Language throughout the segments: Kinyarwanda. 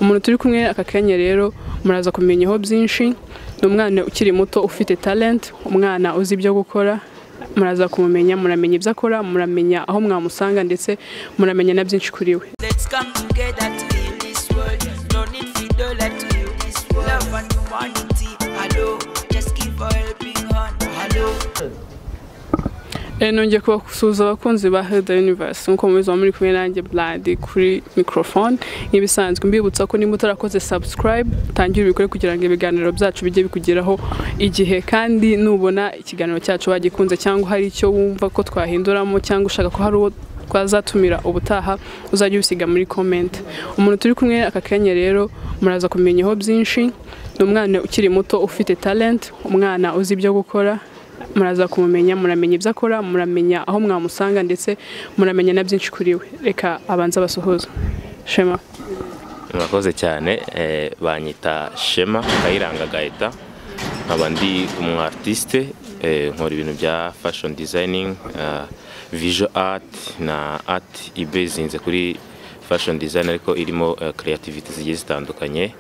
umuntu turi kumwe aka kanya rero muraza kumenyaho byinshi. Umwana ukiri muto ufite talent, umwana uzi ibyo gukora, muraza kumumenya, muramenya ibyo akora, muramenya aho mwamusanga ndetse muramenya na byinshi kuri we. Let's come together to heal this world. No need for dollar to heal this world. Love and humanity, hello. Just keep a helping hand, hello. Nongeye kubasuhuza abakunzi ba Health Universe nkuko mubizo muri kumwe nanjye Bladi kuri microphone. Ibisanzwe mbibutsa ko nimba utarakoze subscribe tangira ubikore kugira ngo ibiganiro byacu bijye bikugeraho igihe, kandi nubona ikiganiro cyacu wagikunze cyangwa hari icyo wumva ko twahinduramo cyangwa ushaka ko hari uwo twazatumira ubutaha uzajya ubisiga muri comment. Umuntu turi kumwe aka kanya rero muraza kumenyaho byinshi. Umwana ukiri muto ufite talent, umwana uzi ibyo gukora, muraza kumumenya, muramenya ibyo akora, muramenya aho mwamusanga ndetse muramenya na byinshi kuri we. Reka abanza basuhuza. Shema. Murakoze cyane, banyita Shema Kayiranga Gaeta, nkaba ndi umu artiste, nkora ibintu bya fashion designing, visual art na art ibezinze kuri fashion design ariko irimo creativity zigiye zitandukanye,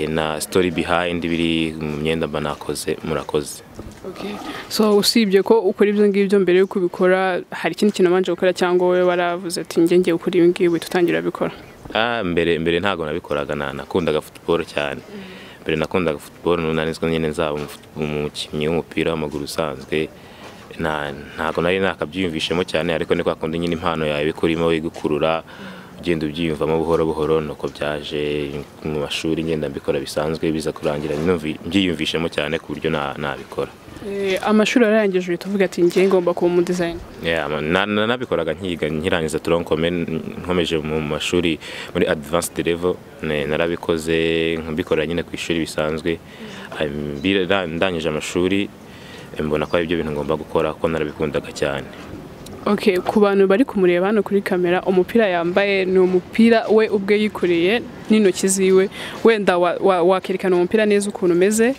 na story behind biri mu myenda banakoze. Murakoze. Okay. So usibye ko ukora ibyo ngibyo mbere yo kubikora, hari ikindi kintu manje gukora cyangwa wowe waravuze ati ngiye gukora ibi ngibi tutangira bikora? Mbere ntago nabikoraga, nakundaga football cyane. Mbere nakundaga football, nanizwe nyene nzaba umukinnyi w'umupira w'amaguru usanzwe. Ntago nari nakabyiyumvishemo cyane, ariko niko akunda nyine impano yawe bikurimo igukurura, ugenda ubyiyumvamo buhoro buhoro, nuko byaje mu mashuri ngenda mbikora bisanzwe, biza kurangira mbyiyumvishemo cyane ku buryo nabikora. Amashuri arangije uhita uvuga ati ngiye ngomba kuba mu design? Nabikoraga nkirangiza turonkome, nkomeje mu mashuri muri advanced level, narabikoze nkabikorera nyine ku ishuri bisanzwe. Ndangije amashuri mbona ko ari byo bintu ngomba gukora ko narabikundaga cyane. Okay, ku bantu bari kumureba hano kuri kamera, umupira yambaye ni umupira we ubwe yikoreye n'intoki ziwe. Wenda wakerekana umupira neza ukuntu umeze?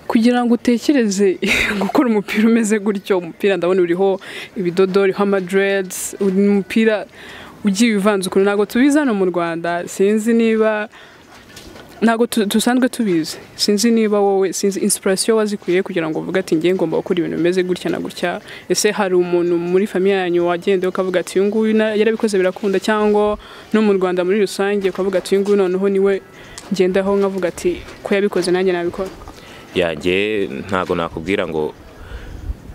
Kugira ngo utekereze gukora umupira umeze gutyo, umupira ndabona uriho ibidodo, uriho amadreads, umupira ugiye uvanze ukuntu ntago tubizi hano mu Rwanda. Sinzi niba ntago dusanzwe tubizi, sinzi niba wowe sinzi inspiration wazikuye kugira ngo uvuga ati ngiye ngomba gukora ibintu bimeze gutya na gutya. Ese hari umuntu muri famille yanyu wagende ukavuga ati uyu nguyu yarabikoze birakunda, cyangwa no mu Rwanda muri rusange ukavuga ati uyu nguyu noneho niwe ngendaho nkavuga ati ko yabikoze nanjye nabikora? Yanjye ntago nakubwira ngo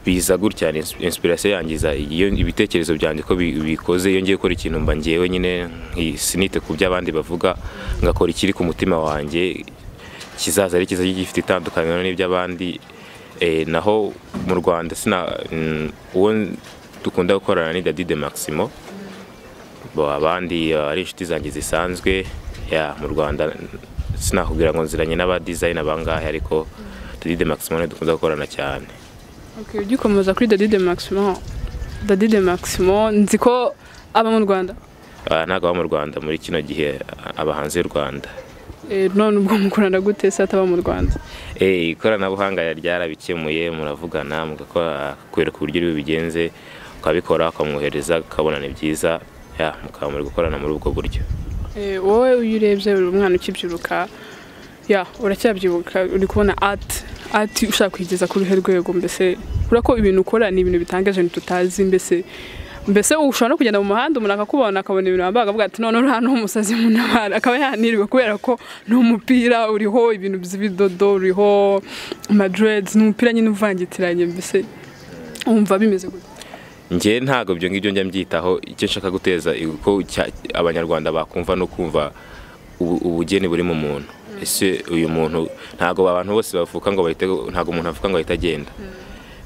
biza gutya, inspiration yangiza iyo ibitekerezo byanjye ko bikoze, iyo ngiye gukora ikintu mba ngiyewe nyine sinite ku by'abandi bavuga, ngakora ikiri ku mutima wanjye kizaza ari kiza gifite itandukanye n'iby'abandi. Naho mu Rwanda uwo dukunda gukorana ni Daddy de Maximo, abandi ari inshuti zanjye zisanzwe. Mu Rwanda sinakubwira ngo nziranye n'aba designer bangahe, ariko Daddy de Maximo ne dukunda gukorana cyane. Okay, ugikomeza kuri Daddy de Maximo. Daddy de Maximo nzi ko aba mu Rwanda? Ntago aba mu Rwanda muri kino gihe, aba hanze y'u Rwanda. None ubwo mukorana gute se ataba mu Rwanda? Ikoranabuhanga ryarabikemuye, muravugana mugakora kwereka uburyo bigenze, ukabikora ukamwohereza, ukabona ni byiza, mukaba muri gukorana muri ubwo buryo. Wowe uyirebye uri umwana ukibyiruka, uracyabyibuka, uri kubona art ushaka kugeza ku ruhe rwego, mbese urako ibintu ukora ni ibintu bitangaje tutazi, mbese ushobora no kugenda mu muhanda umuntu akakubona akabona ibintu wambaye akavuga ati none uri hano umusazi mu ntabara, akaba yaniriwe kubera ko ni umupira uriho ibintu by'ibidodo, uriho amadreads, n'umupira nyine uvangitiranye. Mbese umva bimeze gute? Ngiye ntago byo ngibyo njya mbyitaho, icyo nshaka guteza uko abanyarwanda bakumva no kumva ubugeni buri mu muntu. Ese uyu muntu ntago abantu bose bavuka ngo bahite, ntago umuntu avuka ngo ahita agenda.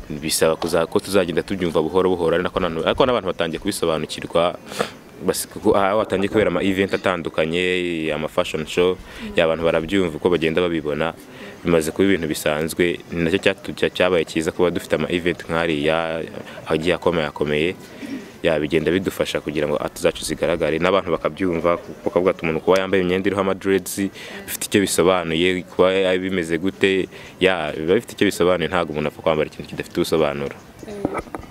Bisaba ko tuzagenda tubyumva buhoro buhoro, ariko n'abantu batangiye kubisobanukirwa, watangiye kubera ama event atandukanye, ama fashion show, y'abantu barabyumva uko bagenda babibona, bimaze kuba ibintu bisanzwe. Nacyo cyabaye cyiza kuba dufite ama event nk'ariya agiye akomeye, bigenda bidufasha kugira ngo atuzacu zigaragare n'abantu bakabyumva, kuko kavuga ati umuntu kuba yambaye imyenda iriho amadreads bifite icyo bisobanuye, kuba bimeze gute, biba bifite icyo bisobanuye. Ntago umuntu apfa kwambara ikintu kidafite ubusobanuro.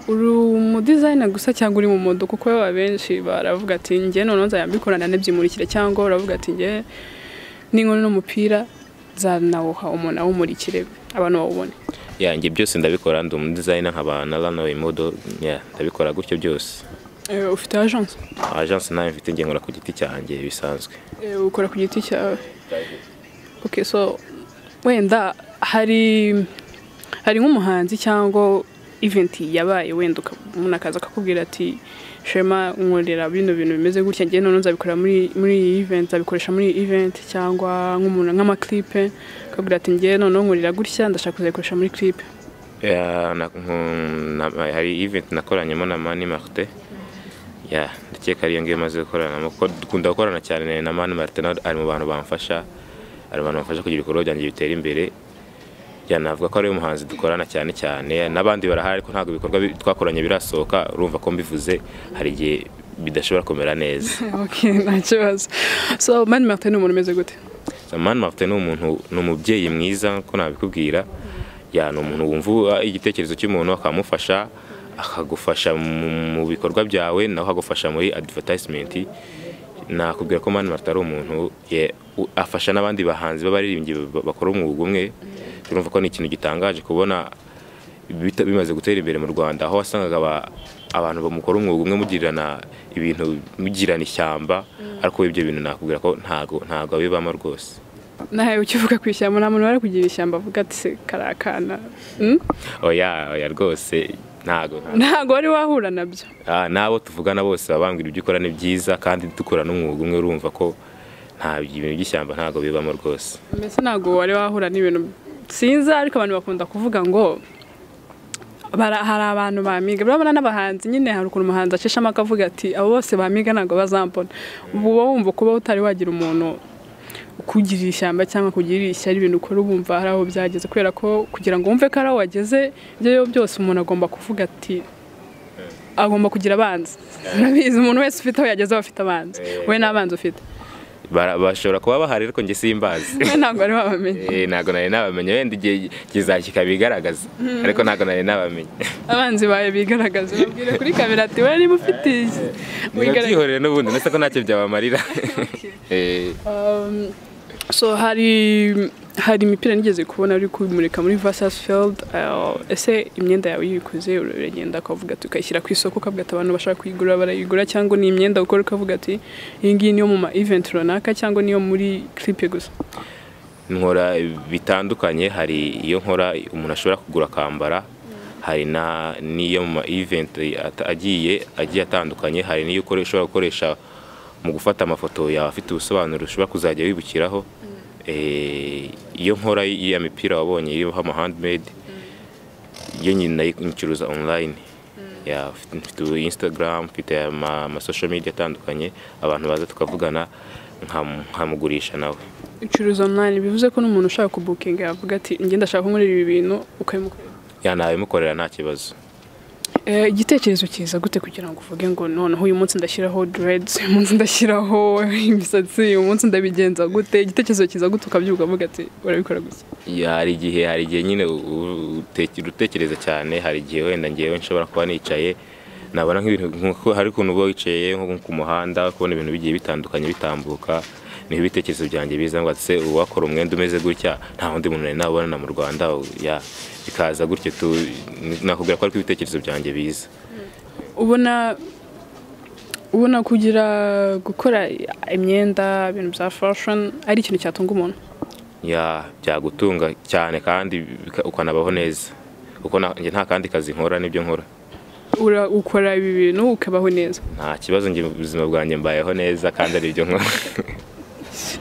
uri mu designer gusa cyangwa uri mu modo kuko abenshi baravuga ati njye none nzayambikorana nebyimurikire cyangwa uravuga ati njye n'inkono n'umupira zanawuha umuntu awumurikire abantu bawubone. Njye byose ndabikora ndi umu designer nkaba na runway model ndabikora gutyo byose. Ufite agence? Agence nayo mfite njye nkora ku giti cyanjye bisanzwe. Ukora ku giti cyawe? Okay, so wenda hari nk'umuhanzi cyangwa event yabaye wenda umuntu akaza akakubwira ati Shema nkorera bino bintu bimeze gutya njye none nzabikora muri event zabikoresha muri event cyangwa nk'umuntu nk'ama clip akabwira ati njye none nkorera gutya ndashaka kuzikoresha muri clip. Hari event nakoranyemo na Mani Martin. Ndakeka ariyo ngiye maze gukorana kuko dukunda gukorana cyane na Mani Martin ari mu bantu bamfasha kugira ibikorwa byanjye bitera imbere. Navuga ko ari umuhanzi dukorana cyane n'abandi barahari ariko ntabwo ibikorwa twakoranye birasohoka urumva ko mbivuze hari igihe bidashobora kumera neza. Okay, nta kibazo. So Mani Martin ni umuntu umeze gute? Mani Martin ni umubyeyi mwiza ko nabikubwira. Ni umuntu wumva igitekerezo cy'umuntu akamufasha akagufasha mu bikorwa byawe nawe akagufasha muri advertisement. Nakubwira ko Mani Martin ari umuntu afasha n'abandi bahanzi b'abaririmbyi bakora umwuga umwe. Urumva ko ni ikintu gitangaje kubona bimaze gutera imbere mu Rwanda aho wasangaga abantu bamukora umwuga umwe mugirana ibintu mugirana ishyamba ariko ibyo bintu nakubwira ko ntago bibamo rwose. Nawe ukivuga kwishyamba nta muntu wari kugira ishyamba avuga ati se karakana. Oya rwose ntago wari wahura nabyo. Nabo tuvugana bose babambwira ibyo ukora ni byiza kandi dukora n'umwuga umwe urumva ko nta ibintu by'ishyamba ntago bibamo rwose. Mbese ntago wari wahura n'ibintu sinzi ariko abantu bakunda kuvuga ngo hari abantu bamiga urabona n'abahanzi nyine hari ukuntu umuhanzi acishamo akavuga ati abo bose bamiga ntago bazambona. Ubu wumva kuba utari wagira umuntu ukugirira ishyamba cyangwa kugirira ishyari ibintu ukora ubumva hari aho byageze kubera ko kugira ngo wumve ko ari aho wageze ibyo byose umuntu agomba kuvuga ati agomba kugira abanzi. Urabizi umuntu wese ufite aho yageze aba afite abanzi. We n'abanzi ufite? Bashobora kuba bahari ariko njye simbazi. Ntabwo ari wabamenye? Ntabwo nari nabamenye wenda igihe kizakika bigaragaza ariko ntabwo nari nabamenye. Abanzi bawe bigaragaza babwire kuri kamera ati we niba ufite wigaragaza n'ubundi nese ko ntacyo byabamarira. So hari imipira nigeze kubona ari kumurika muri Versus Field. Ese imyenda yawe yikuze uragenda akavuga ati ukayishyira ku isoko ukavuga ati abantu bashaka kuyigura barayigura cyangwa ni imyenda ukora ukavuga ati iyi ngiyi niyo mu ma event runaka cyangwa niyo muri clip gusa? Nkora bitandukanye hari iyo nkora umuntu ashobora kugura akambara hari niyo mu ma event agiye atandukanye hari niyo ushobora gukoresha mu gufata amafoto yawe afite ubusobanuro ushobora kuzajya wibukiraho. Iyo nkora iya mipira wabonye iriho ama handmade iyo nyine ncuruza online. Mfite Instagram mfite ama social media atandukanye abantu baza tukavugana nkamugurisha nawe. Ucuruza online bivuze ko n'umuntu ushaka kubukinga yavuga ati njye ndashaka nkorera ibi bintu ukabimukorera? Nabimukorera nta kibazo. Igitekerezo kiza gute kugira ngo uvuge ngo noneho uyu munsi ndashyiraho dreads, uyu munsi ndashyiraho imisatsi, uyu munsi ndabigenza gute? Igitekerezo kiza gute ukabyuka uvuga ati urabikora gusa? Hari igihe nyine utekereza cyane. Hari igihe wenda ngewe nshobora kuba nicaye nabona nk'ibintu hari ukuntu uba wicaye nko ku muhanda kubona ibintu bigiye bitandukanye bitambuka niho ibitekerezo byanjye biza ngo ase uwakora umwenda umeze gutya nta wundi muntu nari nabona mu Rwanda bikaza gutyo nakubwira ko ariko ibitekerezo byanjye biza. Ubona kugira gukora imyenda ibintu bya fashion ari ikintu cyatunga umuntu? Byagutunga cyane kandi ukanabaho neza kuko nta kandi kazi nkora n'ibyo nkora. Ukora ibi bintu ukabaho neza? Nta kibazo njye ubuzima bwanjye mbayeho neza kandi ari ibyo nkora.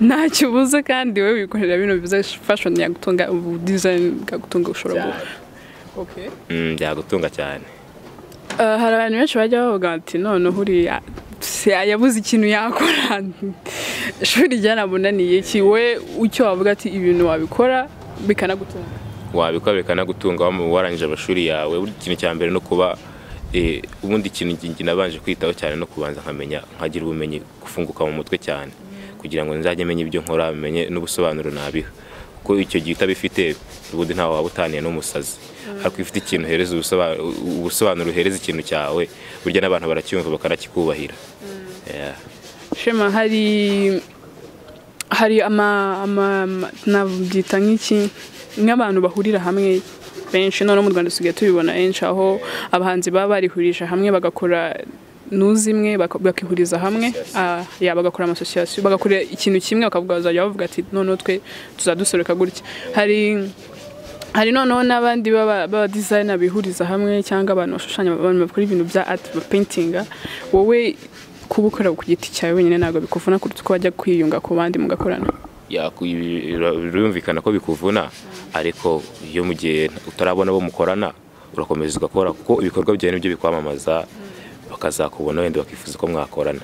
Ntacyo ubuze kandi wowe wikorera bino biza fashion yagutunga design gagutunga ushobora Okay. Byagutunga cyane. Hari abantu benshi bajya bavuga ati none uriya yabuze ikintu yakora ishuri ryanamunaniye iki we ucyo wavuga ati ibintu wabikora bikanagutunga? Wabikora bikanagutunga warangije amashuri yawe buri kintu cya mbere no kuba ubundi ikintu nabanje kwitaho cyane no kubanza nkamenya nkagira ubumenyi gufunguka mu mutwe cyane kugira ngo nzajye menye ibyo nkora menye n'ubusobanuro nabiha kuko icyo gihe utabifite ubundi ntawe wabutaniye n'umusazi ariko ifite ikintu hereza ubusobanuro uhereza ikintu cyawe burya n'abantu baracyumva bakarakikubahira. Shema hari nabyita nk'iki nk'abantu bahurira hamwe benshi none mu Rwanda dusigaye tubibona henshi aho abahanzi baba barihurije hamwe bagakora nuzimwe bakihuriza hamwe bagakora amasosiyasiyo bagakora ikintu kimwe bakavuga bazajya bavuga ati none twe tuzadusoreka gutya. Hari noneho n'abandi baba designer bihuriza hamwe cyangwa abantu bashushanya abantu bakora ibintu bya art painting. Wowe kubukora ku giti cyawe wenyine ntabwo bikuvuna kuruta ko bajya kwiyunga ku bandi mugakorana? Birumvikana ko bikuvuna, ariko iyo mu gihe utarabona bo mukorana urakomeza ugakora kuko ibikorwa byawe nibyo bikwamamaza bakazakubona wenda bakifuza ko mwakorana.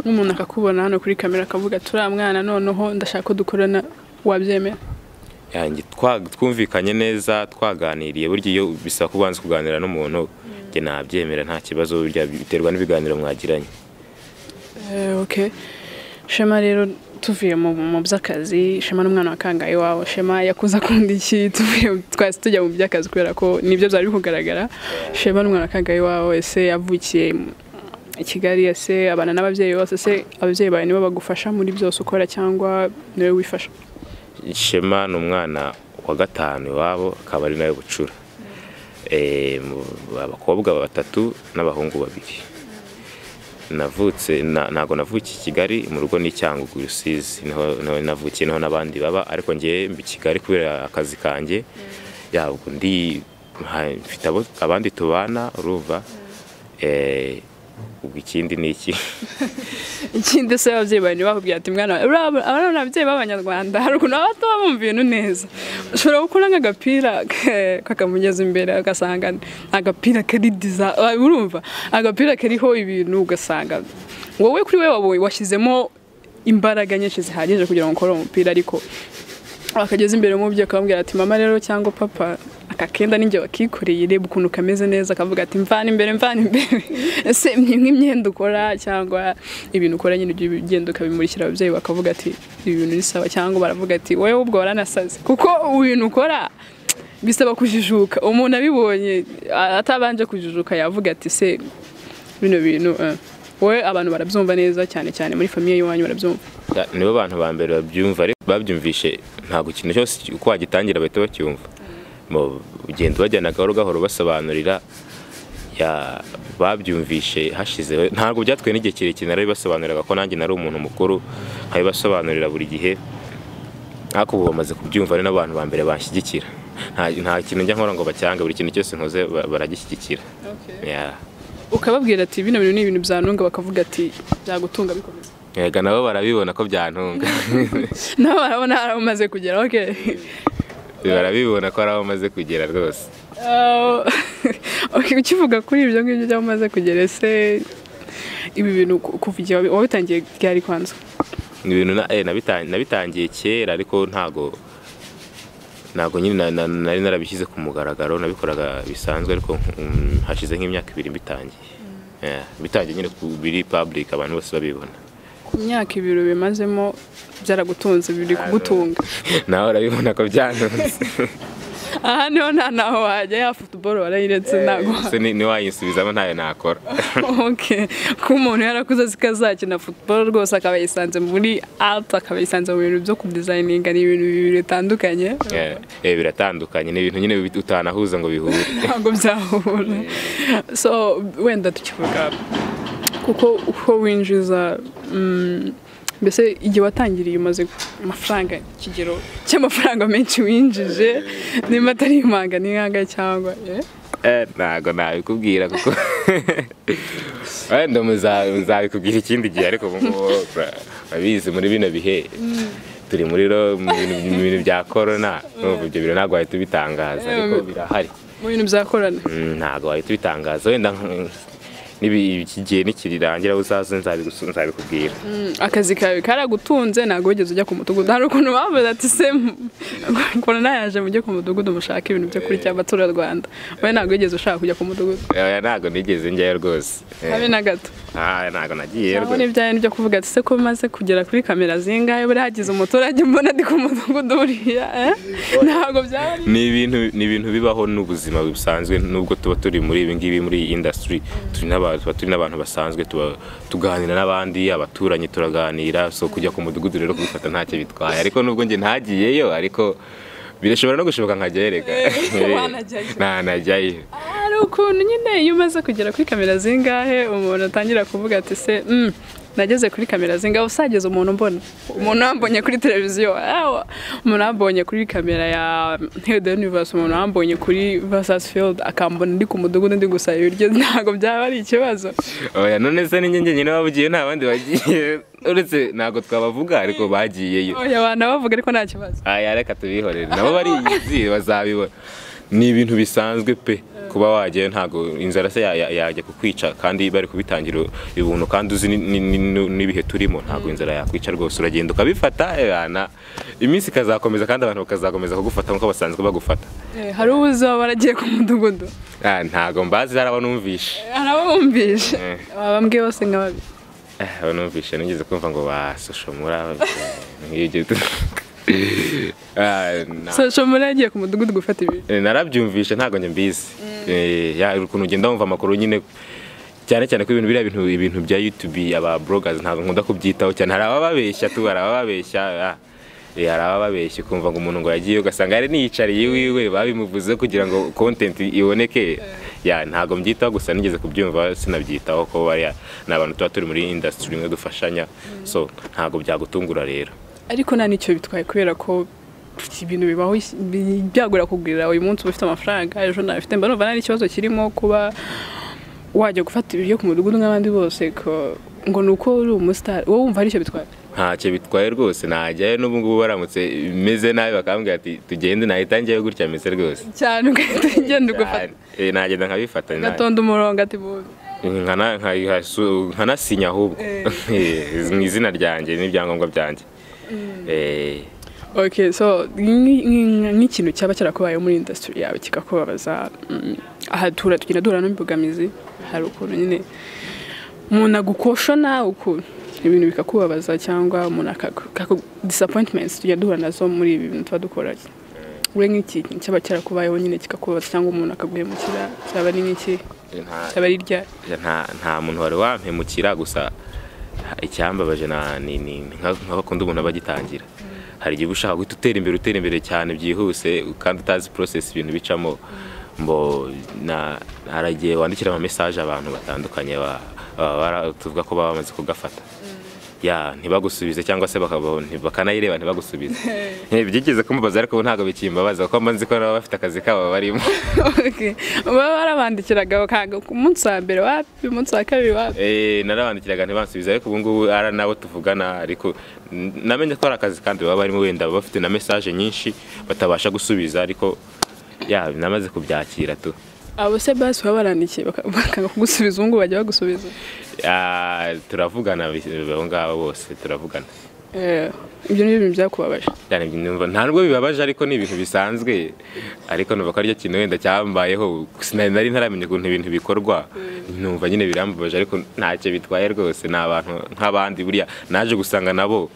Nk'umuntu akakubona hano kuri kamera akavuga turiya mwana noneho ndashaka ko dukorana, wabyemera? Twumvikanye neza twaganiriye, burya iyo bisaba kubanza kuganira n'umuntu njye nabyemera nta kibazo, biterwa n'ibiganiro mwagiranye. Okay. Shema rero tuvuye mu by'akazi, Shema n'umwana wa kangahe wawe, Shema yakuza kundi iki twese tujya mu by'akazi kubera ko nibyo byari kugaragara. Shema n'umwana wa kangahe wawe ese yavukiye i Kigali, ese abana n'ababyeyi bose, ese ababyeyi bawe nibo bagufasha muri byose ukora cyangwa niwe wifasha? Shema n'umwana wa 5 iwabo, akaba ari nawe bucura. Abakobwa 3 n'abahungu 2. Navutse nago navukiye i Kigali mu rugo ni Cyangugu Rusizi, niho navukiye niho nabandi baba, ariko ngiye mbi Kigali kubera akazi kanjye yabwo ndi mfite abandi tubana urumva. Ubwo ikindi ni iki ikindi se ababyeyi bane bakubwiye ati mwana abana ababyeyi b'Abanyarwanda hari ukuntu abato bumva ibintu neza, ushobora gukora nk'agapira kakamugeza imbere agasanga agapira kari design, urumva agapira kariho ibintu ugasanga wowe kuri wewe washyizemo imbaraga nyinshi zihagije kugira ngo ukore umupira, ariko akageza imbere umubyeyi akambwira ati mama rero cyangwa papa akakenda ninjye wakikoreye reba ukuntu kameze neza, akavuga ati mvana imbere ese nk'imyenda ukora cyangwa ibintu ukora nyine ugenda ukabimurikira ababyeyi bakavuga ati ibintu ni sawa, cyangwa baravuga ati wowe ubwo waranasaze kuko ibintu ukora bisaba kujijuka. Umuntu abibonye atabanje kujijuka yavuga ati se bino bintu wowe abantu barabyumva neza cyane cyane muri famiye y'wanyu barabyumva? Nibo bantu ba mbere babyumvishe, ntabwo ikintu cyose uko wagitangira bahita bacyumva. Ugenda bajyana gahoro basobanurira babyumvishe hashizeho, ntabwo byatwe n'igihe kirekire narabibasobanuriraga ko nanjye nari umuntu mukuru nkabibasobanurira buri gihe, ariko ubu bamaze kubyumva ari n'abantu ba mbere banshyigikira. Nta kintu njya nkora ngo bacyange, buri kintu cyose nkoze baragishyigikira. Ukababwira ati bino bintu ni ibintu byantunga, bakavuga ati byagutunga bikomeza? Yega nabo barabibona ko byantunga. Nabo barabona haramaze kugera. Okay. Barabibona ko aramaze kugera rwose. Okay, ukivuga kuri ibyo ngibyo byamaze kugera, ese ibi bintu kuvugira wabitangiye byari kwanza? Ni ibintu nabitangiye kera, ariko ntago nyine nari narabishyize ku mugaragaro, nabikoraga bisanzwe, ariko hashize nk'imyaka 2 bitangiye. Bitangiye nyine biri public abantu bose babibona. Imyaka 2 bimazemo byaragutunze, biri kugutunga? Naho urabibona ko byantunze. Aha niho naho wajya ya football warayiretse ntago ni wayisubizamo ntayo nakora. Okay, ko umuntu yarakuze zikazakina football rwose akaba yisanze muri art, akaba yisanze mu bintu byo kudesigninga, ni ibintu bitandukanye. Biratandukanye, ni ibintu nyine utanahuza ngo bihure. Ntabwo byahura. So wenda tukivuga uko winjiza mbese igihe watangiriye umaze amafaranga kigero cy'amafaranga menshi winjije, nimba atari impanga n'ihanga cyangwa ntago nabikubwira kuko wenda muzabikubwira ikindi gihe, ariko babizi muri bino bihe turi muri mu bintu bya corona, ibyo biro ntabwo wahita ubitangaza, ariko birahari mu bintu bya corona. Ntabwo wahita ubitangaza, wenda igihe nikirirangira uzaze nzabikubwira. Akazi kawe karagutunze ntago wigeze ujya ku mudugudu hari ukuntu bavuze ati se corona yaje mujye ku mudugudu mushaka ibintu byo kuri cy'abatura Rwanda wowe ntago wigeze ushaka kujya ku mudugudu? Ntago nigeze njyayo rwose habe na gato. Ntago nagiye rwose. Ni byaye byo kuvuga ati se ko maze kugera kuri kamera zingahe buri hagize umuturage mbona ndi ku mudugudu buriya ntago byaba ni ibintu bibaho n'ubuzima busanzwe nubwo tuba turi muri ibi ngibi muri iyi industry turi n'abantu basanzwe tuganira n'abandi abaturanyi turaganira so kujya ku mudugudu rero kubifata ntacyo bitwaye ariko nubwo nge ntagiyeyo ariko birashobora no gushoboka nkagereka najyayo ari ukuntu nyine iyo umaze kugera kuri kamera zingahe umuntu atangira kuvuga ati se nageze kuri kamera zingahe usageze umuntu wambonye kuri televiziyo umuntu wambonye kuri kamera ya SHEMA Universe umuntu wambonye kuri Versus Field akambona ndi ku mudugudu ndi gusaba ibiryo ntago byaba ari ikibazo. Oya none se ni njye nyine bavugiye nta bandi bagiye uretse ntago twabavuga ariko bagiyeyo. Oya bana bavuga ariko nta kibazo. Reka tubihorere nabo bari izi bazabibona ni ibintu bisanzwe pe kuba wagiye ntago inzara se yajya kukwica kandi bari kubitangira ibuntu kandi uzi n'ibihe turimo ntago inzara yakwica rwose uragenda ukabifata iminsi kazakomeza kandi abantu bakazakomeza kugufata nkuko basanzwe bagufata. Hari ubuzo baragiye ku mudugudu? Ntago mbazi harabonumvishe. Harabumvishe babambwiye bose nkababi. Banumvishe nigeze kumva ngo basoshomura nk'ibyo SHEMA yagiye ku mudugudu gufata ibintu. Narabyumvishe ntago njye mbizi. Ukuntu ugenda wumva amakuru nyine cyane ko ibintu bya YouTube aba bloggers ntago nkunda kubyitaho cyane hari abababeshya arababeshya kumva ngo umuntu ngo yagiye ugasanga ari niyicariye iwiwe babimuvuze kugira ngo content iboneke ntago mbyitaho gusa nigeze kubyumva sinabyitaho ko bari n'abantu tuba turi muri industry imwe dufashanya so ntago byagutungura rero ariko nta nicyo bitwaye kubera ko ibintu bibaho byagura kugurira uyu munsi ufite amafaranga ejo nafite mba numva nari ikibazo kirimo kuba wajya gufata ibiryo ku mudugudu nk'abandi bose ngo nuko uri umustar wowe wumva ari cyo bitwaye? Ntacyo bitwaye rwose najyayo n'ubu ngubu baramutse meze nabi bakambwira ati tugende nahita njyayo gutya meze rwose cyane ugahita ugenda ugafata. Nagenda nkabifata gatonda umurongo ati bubi nkanasinya ahubwo mu izina ryanjye n'ibyangombwa byanjye. Okay, so nk'ikintu cyaba cyarakubaye muri industry yawe kikakubabaza aha tugenda duhura n'imbogamizi hari ukuntu nyine umuntu agukoshona ukuntu ibintu bikakubabaza cyangwa umuntu disappointments tujya duhura nazo muri ibi bintu tuba dukora we nk'iki cyaba cyarakubayeho nyine kikakubabaza cyangwa umuntu akaguhemukira cyaba ni nk'iki cyaba ari rya nta muntu wari wampemukira gusa icyambabaje nk'abakunda umuntu abagitangira hari igihe ushaka guhita utera imbere cyane byihuse kandi utazi process ibintu bicamo mbo haragiye wandikira ama message abantu batandukanye tuvuga ko bamaze kugafata ntibagusubize cyangwa se bakanayireba ntibagusubize byigeze kumubaza ariko ntago bikimbabaza kuko mbanzi ko nabo bafite akazi kabo barimo. Barabandikiraga ku munsi wa mbere wapi umunsi wa kabiri wapi narabandikiraga ntibansubize ariko ubu ngubu ara nabo tuvugana ariko namenye ko ari akazi kandi baba barimo wenda bafite na message nyinshi batabasha gusubiza ariko namaze kubyakira tu. Abo se basi babarandikiye bakanga kugusubiza ubu ngo bajya bagusubiza? Turavugana abo ngabo bose turavugana. Ibyo ni ibintu byakubabaje? Nta nubwo bibabaje ariko ni ibintu bisanzwe ariko numva ko ari cyo kintu wenda cyambayeho nari ntaramenya ukuntu ibintu bikorwa numva nyine birambabaje ariko ntacyo bitwaye rwose ni abantu nk'abandi buriya naje gusanga nabo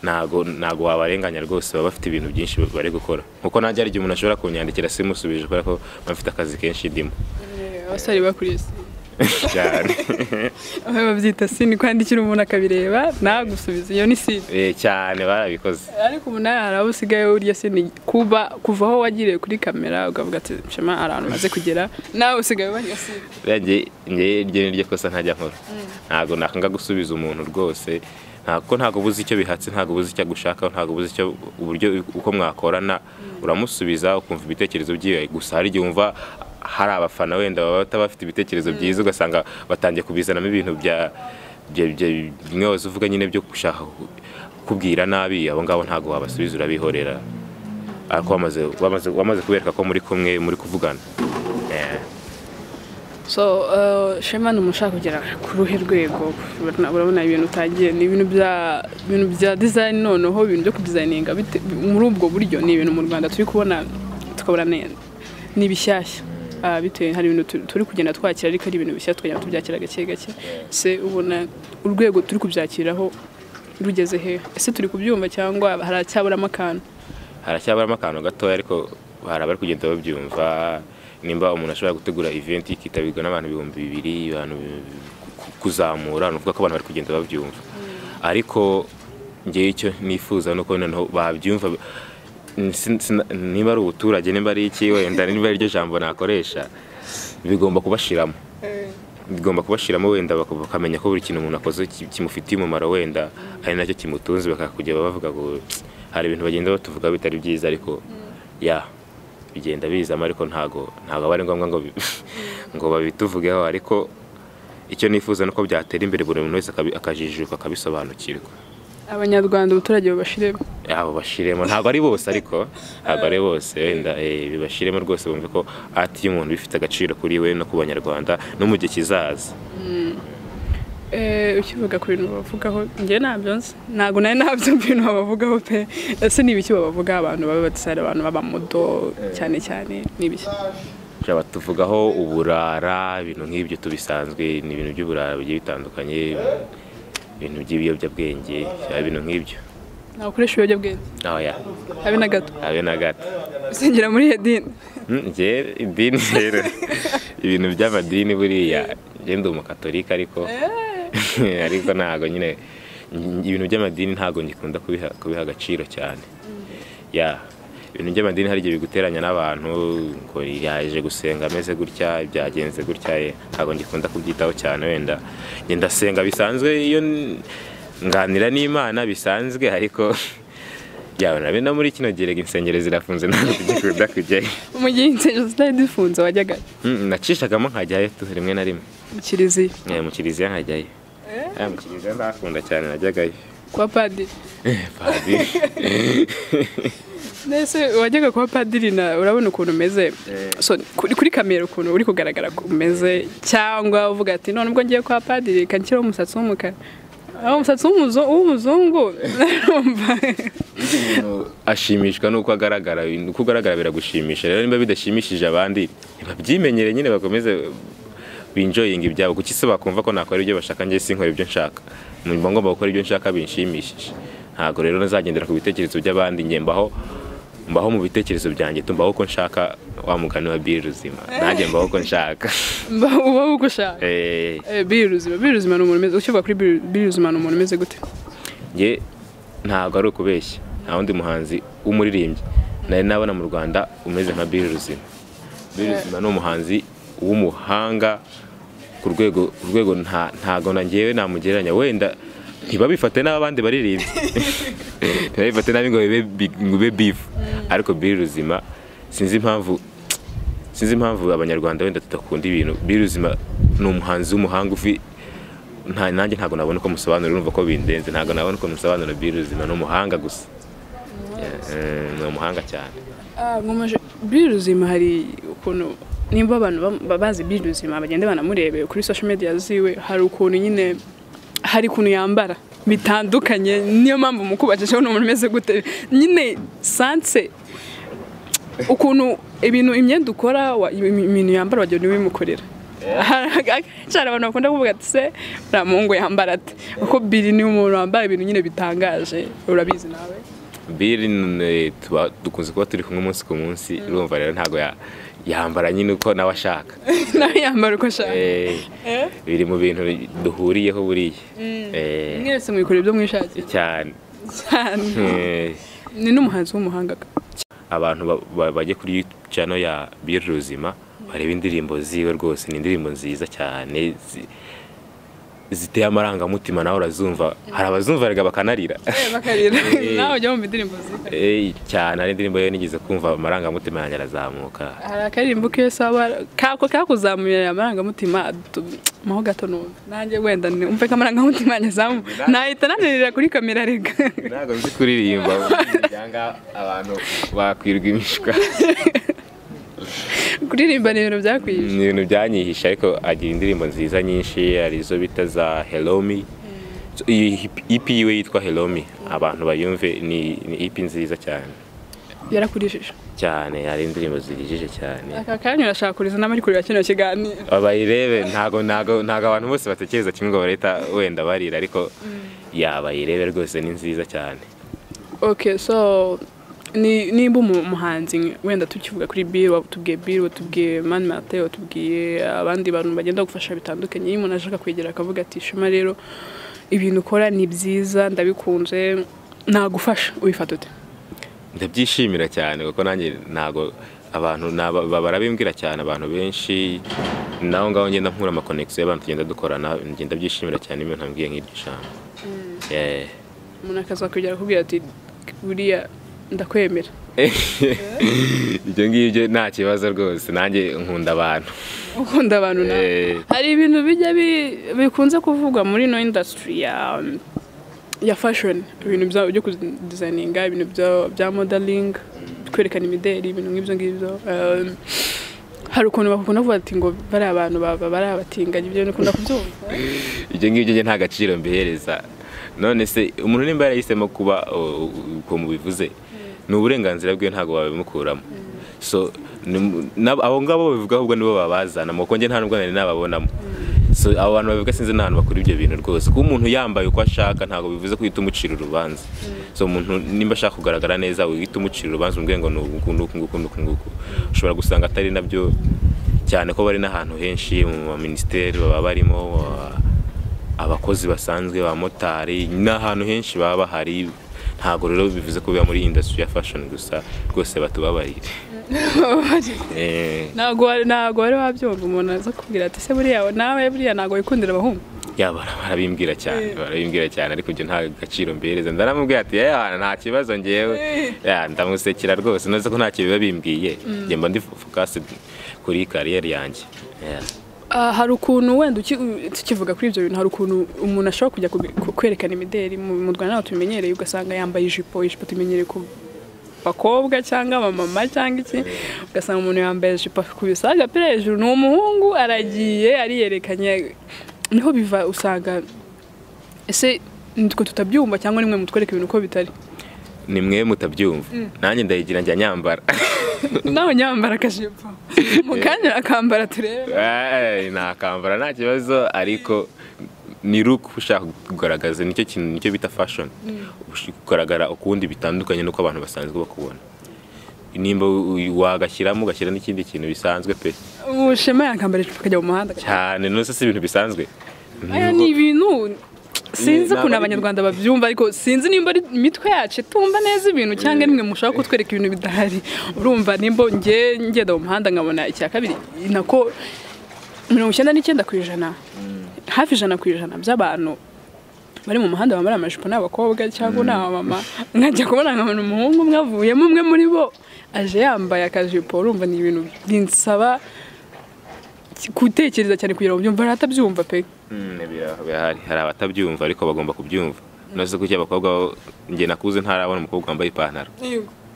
ntago wabarenganya rwose baba bafite ibintu byinshi bari gukora nkuko nanjye ari igihe umuntu ashobora kunyandikira simusubije kubera ko bafite akazi kenshi ndimo. Abasari bakuriye cyane babyita sini kwandikira umuntu akabireba nagusubiza iyo ni sini cyane barabikoze ariko umuntu hari abo usigaye urya sini kuva aho wagiriye kuri kamera ukavuga ati SHEMA ahantu maze kugera nawe usigaye barya sini. Njye niryo kosa ntajya nkora ntago nakanga gusubiza umuntu rwose ntago buzi icyo bihatse ntago buzi icyo gushaka ntago buzi icyo uburyo uko mwakorana uramusubiza ukumva ibitekerezo byiwe gusa hari igihe umva hari abafana wenda baba bafite ibitekerezo byiza ugasanga batangiye kubizanamo ibintu bimwe wose uvuga nyine byo gushaka kubwira nabi abo ngabo ntago wabasubiza urabihorera ariko wamaze kubereka ko muri kumwe muri kuvugana. So Shema ni umushaka kugera ku ruhe rwego urabona ibintu utagiye ni ibintu bya design noneho ibintu byo kudesigninga muri ubwo buryo ni ibintu mu Rwanda turi kubona tukabona ni bishyashya bitewe hari ibintu turi kugenda twakira ariko ari ibintu bishyashya tukagenda tubyakira gake gake se ubona urwego turi kubyakiraho rugeze he ese turi kubyumva cyangwa haracyaburamo akantu gatoya ariko harabari kugenda babyumva nimba umuntu ashobora gutegura event ikitabirwa n'abantu 200 abantu kuzamura nuvuga ko abantu bari kugenda babyumva ariko ngiye icyo nifuza nuko noneho babyumva niba ari ubuturage nimba ari iki wenda niba iryo jambo nakoresha bigomba kubashiramo wenda bakamenya ko buri kintu umuntu akoze kimufitiye umumaro wenda ari nacyo kimutunze bakakujya bavuga ngo hari ibintu bagenda batuvuga bitari byiza ariko bigenda bizama ariko ntago bari ngombwa ngo babituvugeho ariko icyo nifuza nuko byatera imbere buri muntu wese akajijuka akabisobanukirwa abanyarwanda ubuturage bashiremo ntago ari bose ariko ntago ari bose wenda bibashiremo rwose bumve ko ati umuntu bifite agaciro kuri we no ku banyarwanda no mu gihe kizaza ukivuga ku bintu bavugaho njye ntabyo nzi ntabwo nabyo bintu bavugaho pe ese ni ibiki bavuga abantu baba batisara abantu baba modo cyane n'ibiki batuvugaho uburara ibintu nk'ibyo tubisanzwe ni ibintu by'uburara bigiye bitandukanye ibintu by'ibiyobyabwenge ibintu nk'ibyo ntabwo ukoresha ibiyobyabwenge habe na gato usengera muri idini njye idini rero ibintu by'amadini buriya njye ndi umukatolika ariko ntago nyine ibintu by'amadini ntago ngikunda kubiha agaciro cyane ibintu by'amadini hari igihe biguteranya n'abantu ngo yaje gusenga ameze gutya byagenze gutya ntago ngikunda kubyitaho cyane wenda ngenda senga bisanzwe iyo nganira n'Imana bisanzwe ariko nabe no muri kino gihe insengero zirafunze ntabwo tugikunda kujyayo mu gihe insengero zitari zifunze wajyaga nacishagamo nkajyayo rimwe na rimwe mu kiliziya mu kiliziya nkajyayo mu kiliziya ndakunda cyane najyagayo kwa padiri nese wajyaga kwa padiri urabona ukuntu umeze kuri kamera ukuntu uri kugaragara umeze cyangwa uvuga ati none ubwo ngiye kwa padiri kanshyiraho umusatsi w'umukara umusatsi w'umuzungu ashimishwa nuko agaragara biragushimisha rero nimba bidashimishije abandi babyimenyere nyine bakomeze binjoyinga ibyabo kuki se bakumva ko nakora ibyo bashaka ngiye sinkora ibyo nshaka mba ngomba gukora ibyo nshaka binshimishije ntago rero nazagendera ku bitekerezo by'abandi ngiye mbaho mu bitekerezo byanjye tumbaho ko nshaka wa mugani wa biruzima nanjye mbaho ko nshaka ubaho uko ushaka biruzima ni umuntu umeze ukivuga kuri biruzima ni umuntu umeze gute nge ntago ari ukubeshya nta wundi muhanzi w'umuririmbyi nari nabona mu Rwanda umeze nka biruzima ni umuhanzi w'umuhanga ku rwego ntago nangewe namugereranya wenda ntibabifate n'abandi baririmbyi ntibabifate nabi ngo bibe beef ariko biruzima sinzi impamvu abanyarwanda wenda tudakunda ibintu biruzima ni umuhanzi w'umuhanga nanjye ntago nabona uko musobanura urumva ko bindenze ntago nabona uko musobanura biruzima ni umuhanga gusa ni umuhanga cyane biruzima hari ukuntu nimba abantu bazi biruzima bagende banamurebe kuri social media ziwe hari ukuntu nyine hari ukuntu yambara bitandukanye niyo mpamvu mukubajejeho n'umuntu umeze gute nyine sanse ukuntu imyenda ukora ibintu yambara wagira ntiwimukorera cyane abantu bakunda kuvuga ati se uriya muhungu yambara ate kuko biri ni umuntu wambara ibintu nyine bitangaje urabizi nawe biri dukunze kuba turi kumwe umunsi ku munsi urumva rero ntabwo yambara nyine uko nawe ashaka nawe yambara uko ashaka biri mu bintu duhuriyeho buriya mwese mwikorera ibyo mwishakiye cyane ni n'umuhanzi w'umuhanga abantu bajye kuri channel ya biruzima bareba indirimbo ziwe rwose ni indirimbo nziza cyane ziteye amarangamutima nawe urazumva hari abazumva rega bakanarira nawe ujya mu indirimbo ziwe cyane ari indirimbo ye nigeze kumva amarangamutima yanjye arazamuka hari akaririmbo kese kakuzamurira amarangamutima maho gato numva nanjye wenda umve ko amarangamutima yanjye azamuka nahita nanirira kuri kamera rega ntabwo nzi kuririmba cyangwa abantu bakwirwa imishwa kuririmba ni ibintu byakwiye ni ibintu byanyihisha ariko agira indirimbo nziza nyinshi arizo bita za Hello Me. Iyi EP yiwe yitwa Hello Me, abantu bayumve ni EP nziza cyane yarakurishije cyane, hari indirimbo zigijije cyane. aka kanya urashaka kuriza n'amari kurira kino kiganiro Abayirebe ntago abantu bose batekereza kimwe ngo bareta wenda barira, ariko yabayirebe rwose ni nziza cyane. Okay, so nimba umuhanzi wenda tukivuga kuri Bill, watubwiye Man Martin, watubwiye abandi bantu bagenda gufasha bitandukanye, iyo umuntu ashaka kwegera akavuga ati Shema rero ibintu ukora ni byiza ndabikunze nagufasha, ubifata ute? Ndabyishimira cyane kuko nanjye ntago abantu barabimbwira cyane, abantu benshi naho ngaho ngenda nkura ama connection y'abantu tugenda dukorana, ngenda byishimira cyane iyo ntambwiye nk'iryo jambo. Umuntu akaza kugera kubwira ati buriya ndakwemera. Ibyo ngibyo nta kibazo rwose, nanjye nkunda abantu. Ukunda abantu na hari ibintu bijya bikunze kuvugwa muri no industry ya fashion, ibintu byo kudesigninga, ibintu bya modeling, kwerekana imideli, ibintu nk'ibyo ngibyo. Hari ukuntu bakunda kuvuga ati ngo bari abantu bari abatinganye, ibyo nikunda kubyumva. Ibyo ngibyo nta gaciro mbihereza. None se umuntu nimba yarahisemo kuba uko mubivuze ni uburenganzira bwe, ntago babimukuramo. So abo ngabo babivuga ahubwo nibo babazana muko nge nta nubwo nari nababonamo. So abo bantu babivuga sinzi n'ahantu bakora ibyo bintu rwose, kuko umuntu yambaye uko ashaka ntago bivuze ko uhita umucira urubanza. So umuntu nimba ashaka kugaragara neza uhita umucira urubanza umbwiye ngo nuko ushobora gusanga atari nabyo cyane, ko bari n'ahantu henshi mu ministeri baba barimo abakozi basanzwe ba motari, n'ahantu henshi baba bahari. Ntago rero bivuze ko biba muri industry ya fashion gusa, rwose batubabarire. Ntago wari wabyumva umuntu aza kubwira ati se buriya nawe buriya ntago wikundira abahungu? Barabimbwira cyane ariko ibyo nta gaciro mbereza. Ndaramubwira ati nta kibazo ngewe, ndamusekera rwose, noze ko nta kibiba bimbwiye, nge mba ndi focus kuri career yanjye. Hari ukuntu wenda tukivuga kuri ibyo bintu, hari ukuntu umuntu ashobora kujya kwerekana imideli mu Rwanda naho tumenyereye, ugasanga yambaye ijipo tumenyereye ku bakobwa cyangwa abamama cyangwa iki, ugasanga umuntu yambaye ijipo kubisa agapira hejuru, ni umuhungu aragiye ariyerekanye, niho biva usanga ese nitwe tutabyumva cyangwa nimwe mutwereka ibintu uko bitari? Ni mwe mutabyumva, nanjye ndayigira njya nyambara. Nawe nyambara akajipo mukanya akambara turebe. Nakambara nta kibazo, ariko ni look ushaka kugaragaza, nicyo kintu nicyo bita fashion. Kugaragara ukundi bitandukanye nuko abantu basanzwe bakubona. Nimba wagashyiramo ugashyira n'ikindi kintu bisanzwe pe. Shema yakambara ijipo kajya mu muhanda cyane, nose si ibintu bisanzwe. Ni ibintu sinzi ukuntu abanyarwanda babyumva, ariko sinzi nimba ari imitwe yacu tumva neza ibintu cyangwa nimwe mushaka kutwereka ibintu bidahari. Urumva nimba ngenda mu muhanda nkabona icya kabiri nako 99%, hafi 100% by'abantu bari mu muhanda bambara amajipo n'abakobwa cyangwa n'abamama, nkajya kubona nkabona umuhungu umwe avuyemo, umwe muri bo aje yambaye akajipo. Urumva ni ibintu binsaba kutekereza cyane kugira ngo byumva atabyumva pe. Hari abatabyumva ariko bagomba kubyumva. Nose ko cy'abakobwa nge nakuze ntarabona umukobwa wambaye ipantaro.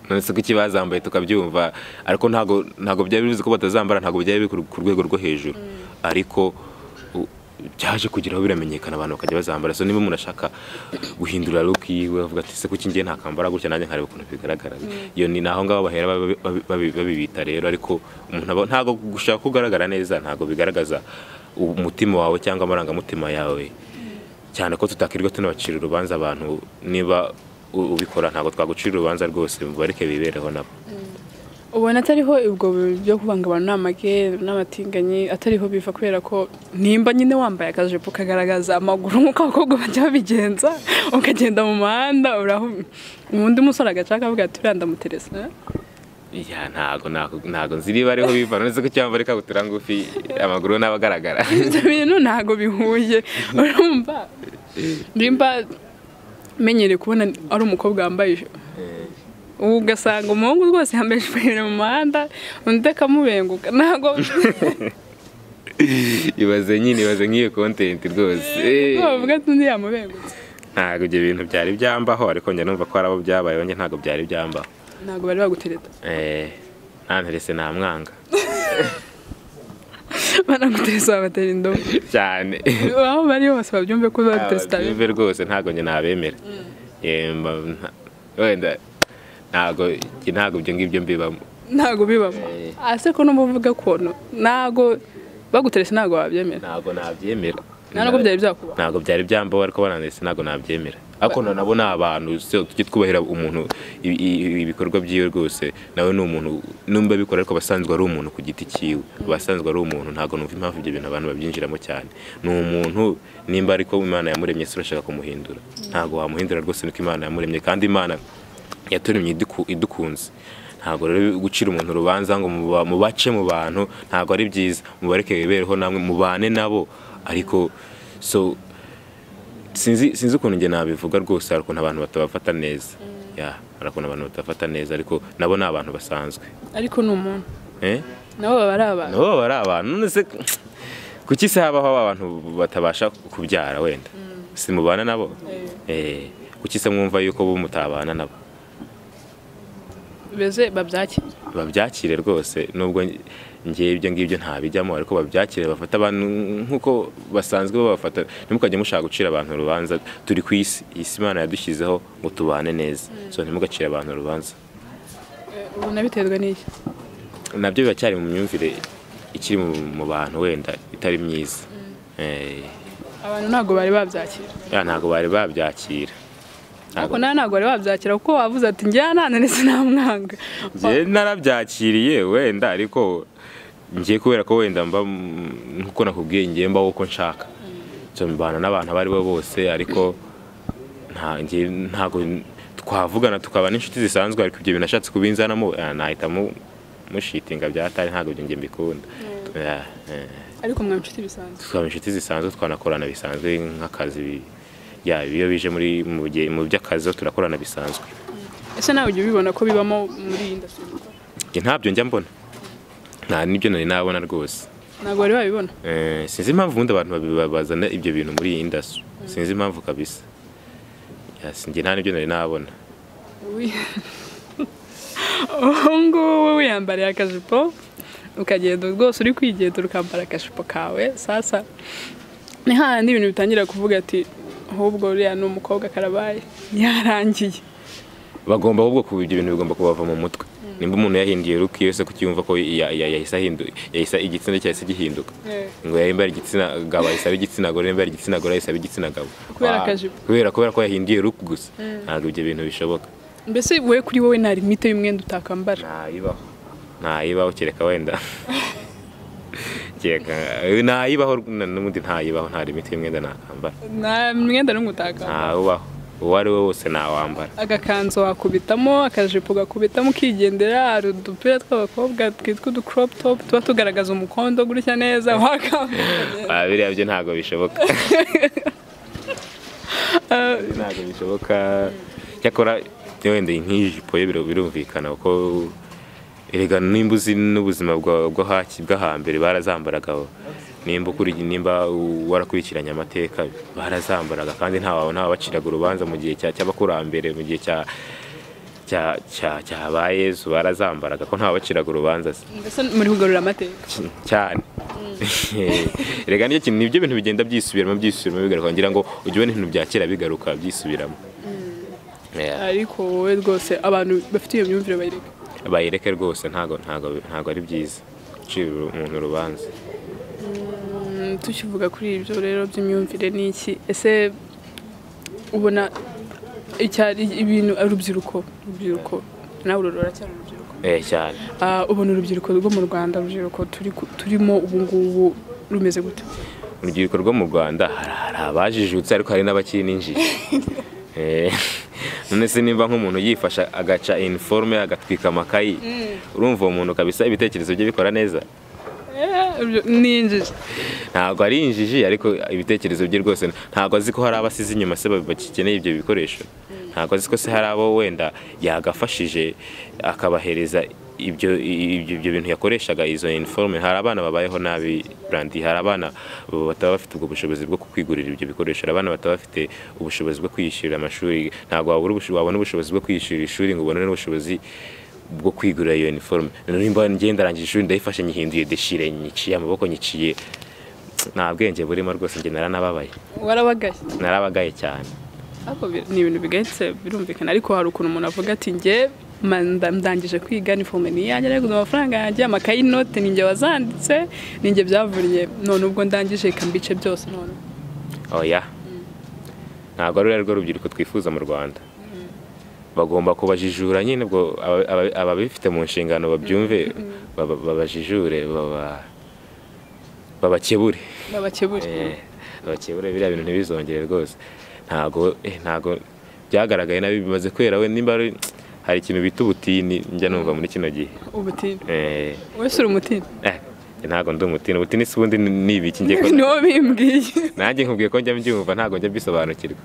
Nose ko kibazambaye tukabyumva, ariko ntago byari bivuze ko batazambara, ntago byari ku rwego rwo hejuru, ariko byaje kugiraho biramenyekana abantu bakajya bazambara. So niba umuntu ashaka guhindura look yiwe avuga ati se kuki ngiye ntakambara gutya nanjye nkareba ukuntu bigaragara, iyo ni naho ngaho bahera babibita rero. Ariko umuntu ntago gushaka kugaragara neza ntago bigaragaza umutima wawe cyangwa amarangamutima yawe, cyane ko tutakirwa tunabacira urubanza abantu. Niba ubikora ntago twagucira urubanza rwose, bareke bibereho nabo. Ubona atariho ubwo byo kuvanga abantu n'amage n'abatinganyi, atariho biva kubera ko nimba nyine wambaye akajipo kagaragaza amaguru nk'uko abakobwa bajya babigenza, ukagenda mu muhanda uraho undi musore agacaka avuga ati uriya ndamuteresa. Ntago nziri bariho biva, none ko cyangwa reka gutura ngufi amaguru n'abagaragara. Ibyo bintu ntago bihuye. Urumva nimba menyere kubona ari umukobwa wambaye ugasanga umuhungu rwose yambaye ijipo mu muhanda, undi akamubenguka, ntago ibaze nk'iyo content rwose bavuga ati undi yamubengutse. Ntago ibyo bintu byari byambaho, ariko njye numva ko arabo byabaye, njye ntago byari byambaho. Ntago bari bagutereta? Nanterese nta mwanga. banaguteresa babatera indobo cyane aho bari bose babyumve ko bateresa babyumve rwose ntago njye nabemera wenda ntago ibyo ngibyo mbibamo ntago bibamo ase ko n'umuvuga ko ntago baguteresa ntago wabyemera ntago nabyemera ntabwo byari byakuba ntago byari byambaho ariko banandetse ntago nabyemera ariko nabo ni abantu tujye twubahira umuntu ibikorwa byiwe rwose nawe ni umuntu numva bikora ariko basanzwe ari umuntu ku giti cyiwe basanzwe ari umuntu ntago numva impamvu ibyo bintu abantu babyinjiramo cyane ni umuntu nimba ariko Imana yamuremye se urashaka kumuhindura ntago wamuhindura rwose niko Imana yamuremye kandi Imana yaturemye idukunze ntago rero gucira umuntu urubanza ngo mubace mu bantu ntago ari byiza mubareke bibereho namwe mubane nabo ariko so sinzi ukuntu njye nabivuga rwose ariko abantu batabafata neza ariko abantu batafata neza ariko nabo ni abantu basanzwe ariko ni umuntu nabo baba ari abantu none se kuki se habaho abantu batabasha kubyara wenda simubana nabo kuki se mwumva yuko bo mutabana nabo beze babyakire rwose nubwo ngiye ibyo ngibyo ntabijyamo ariko babyakire bafata abantu nkuko basanzwe babafata ntimukajye mushaka gucira abantu urubanza turi ku isi Imana yadushyizeho ngo tubane neza so ntimugacire abantu urubanza ubu nabiterwa n'iki nabyo biracyari mu myumvire ikiri mu bantu wenda itari myiza abantu ntago bari babyakira ntago bari babyakira ariko ntago bari babyakira kuko wavuze ati njyana nese namwanga njye narabyakiriye wenda ariko ngiye kubera ko wenda mba nkuko nakubwiye ngiye mba uko nshaka cyo mbana n'abantu abari bo bose ariko ntago twavugana tukaba n'inshuti zisanzwe ariko ibyo binashatse kubinzanamo nahita mushitinga byatari ntago byo ngiye mbikunda ariko mwa inshuti bisanzwe twaba inshuti zisanzwe twanakorana bisanzwe nk'akazi iyo bije mu by'akazi turakorana bisanzwe ese nawe ujye ubibona ko bibamo muri iyi industry ntabyo njya mbona nta nibyo nari nabona rwose ntabwo bari babibona sinzi impamvu ubundi abantu bazana ibyo bintu muri iyi industry sinzi impamvu kabisa njye nta nibyo nari nabona ngubu wiyambariye akajipo ukagenda rwose uri kwigendera ukambara akajipo kawe sasa ni hahandi ibintu bitangira kuvuga ati ahubwo uriya ni umukobwa karabaye yarangiye bagomba ahubwo kuba ibyo bintu bigomba kubava mu mutwe nimba umuntu yahinduye look yose kukiyumva ko yahise igitsina cyahise gihinduka ngo yahimba igitsina gabo yahise igitsina gore nimba igitsina gore yahise igitsina gabo kubera ko yahinduye look gusa ntabwo ibyo bintu bishoboka mbese wowe kuri wowe nta limite y'umwenda utakambara ntayibaho kereka wenda ntayibaho n'ubundi ntayibaho nta limite y'umwenda nakambara nta mwenda n'umwe utakambara ntawubaho uwo ari we wose ntawambara agakanzu wakubitamo akajipo gakubitamo ukigendera hari udupira tw'abakobwa twitwa uducrop top tuba tugaragaza umukondo gutya neza wakambara biriya byo ntabwo bishoboka ntabwo bishoboka cyakora wenda nk'ijipo ye birumvikana kuko erega nimba uzi n'ubuzima bwo hambere barazambaraga nimba warakurikiranye amateka barazambaraga kandi ntawabaciraga urubanza mu gihe cy'abakurambere mu gihe cya Yesu barazambaraga ko ntawabaciraga urubanza mbese muri kugarura amateka cyane erega nibyo bintu bigenda byisubiramo bigaruka ngira ngo ujye ubona ibintu bya kera bigaruka byisubiramo ariko wowe rwose abantu bafite iyo myumvire bayireke rwose ntago ari byiza gucira umuntu urubanza tukivuga kuri ibyo rero by'imyumvire n'iki ese ubona ibintu urubyiruko nawe ruracyari urubyiruko cyane ubona urubyiruko rwo mu Rwanda urubyiruko turimo ubu ngubu rumeze gute urubyiruko rwo mu Rwanda hari abajijutse ariko hari n'abakiri n'injiji none se nimba nk'umuntu yifasha agaca informe agatwika amakayi urumva uwo muntu kabisa ibitekerezo bye bikora neza ni injiji ntabwo ari injiji ariko ibitekerezo bye rwose ntabwo azi ko hari abasize inyuma se bakikeneye ibyo bikoresho ntabwo azi ko se hari abo wenda yagafashije akabahereza ibyo bintu yakoreshaga izo informe hari abana babayeho nabi brandi hari abana bataba bafite ubwo bushobozi bwo kwigurira ibyo bikoresho hari abana bataba bafite ubushobozi bwo kwiyishyurira amashuri ntabwo wabona ubushobozi bwo kwiyishyurira ishuri ngo ubone n'ubushobozi bwo kwigurira iyo uniforme nimba ngenda rangije ishuri ndayifashe nyihinduye deshire nyiciye amaboko nyiciye nta bwenge burimo rwose nge naranababaye narabagaye cyane ako ni ibintu bigahitse birumvikana ariko hari ukuntu umuntu avuga ati nge ndangije kwiga uniforme ni yanjye ariko amafaranga yanjye amakayi note ninjye wazanditse ninjye byavuriye none ubwo ndangije kambice byose none oya ntabwo ari rwo rubyiruko twifuza mu Rwanda bagomba kubajijura nyine ubwo ababifite mu nshingano babyumve babajijure babakebure biriya bintu ntibizongere rwose ntago byagaragaye nabi bimaze kwera we nimba hari ikintu bita ubutini njya numva muri kino gihe ubutini wese uri umutini ntago ndi umutini ubutini si ubundi ni ibiki ngiye ko niwo bimbwiye nanjye nkubwiye ko njya mbyumva ntago njya bisobanukirwa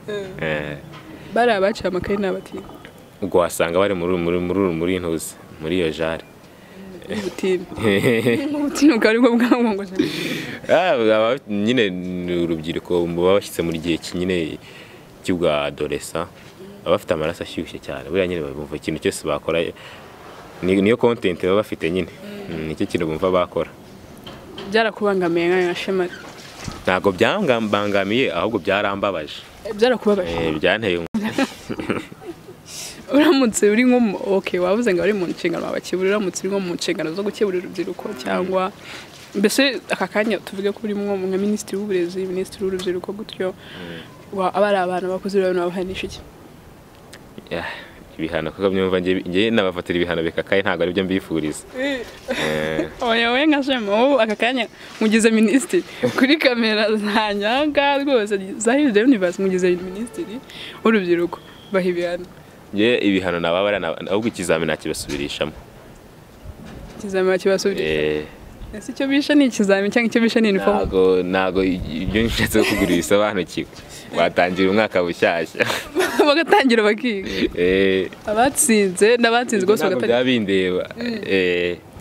bari abaciye amakayi n'abatini ubwo wasanga bari muri intuzi muri iyo jare ubutini ukaba aribwo bwabo ngo nyine urubyiruko baba bashyitse muri gihe nyine cy'ubwa adolescent baba bafite amaraso ashyushye cyane buriya nyine bumva ikintu cyose bakora niyo content baba bafite nyine nicyo kintu bumva bakora byarakubangamiye nka Shema ntabwo byangambangamiye ahubwo byarambabaje byarakubabaje byanteye uramutse uri nko wabuze ngo ari mu nshingano abakibura uramutse uri nko mu nshingano zo gukebura urubyiruko cyangwa mbese aka kanya tuvuge ko uri nka minisitiri w'uburezi minisitiri w'urubyiruko gutyo aba ari abantu bakoze ibintu babahanisha iki ibihano kuko byumva nge nabafatira ibihano bikakaye ntabwo ari byo mbifuriza oya nka Shema wowe aka kanya mugize minisitiri kuri kamera za nyanga rwose za SHEMA Universe mugize minisitiri w'urubyiruko baha ibihano nge ibihano nababara ahubwo ikizamini nakibasubirishamo ese icyo bisha ni ikizamini cyangwa icyo bisha ni uniform ntago ibyo nshatse kugura ibisobanukiwe watangira umwaka bushyashya bagatangira bakiga abatsinze n'abatsinze rwose bagatangira byabindeba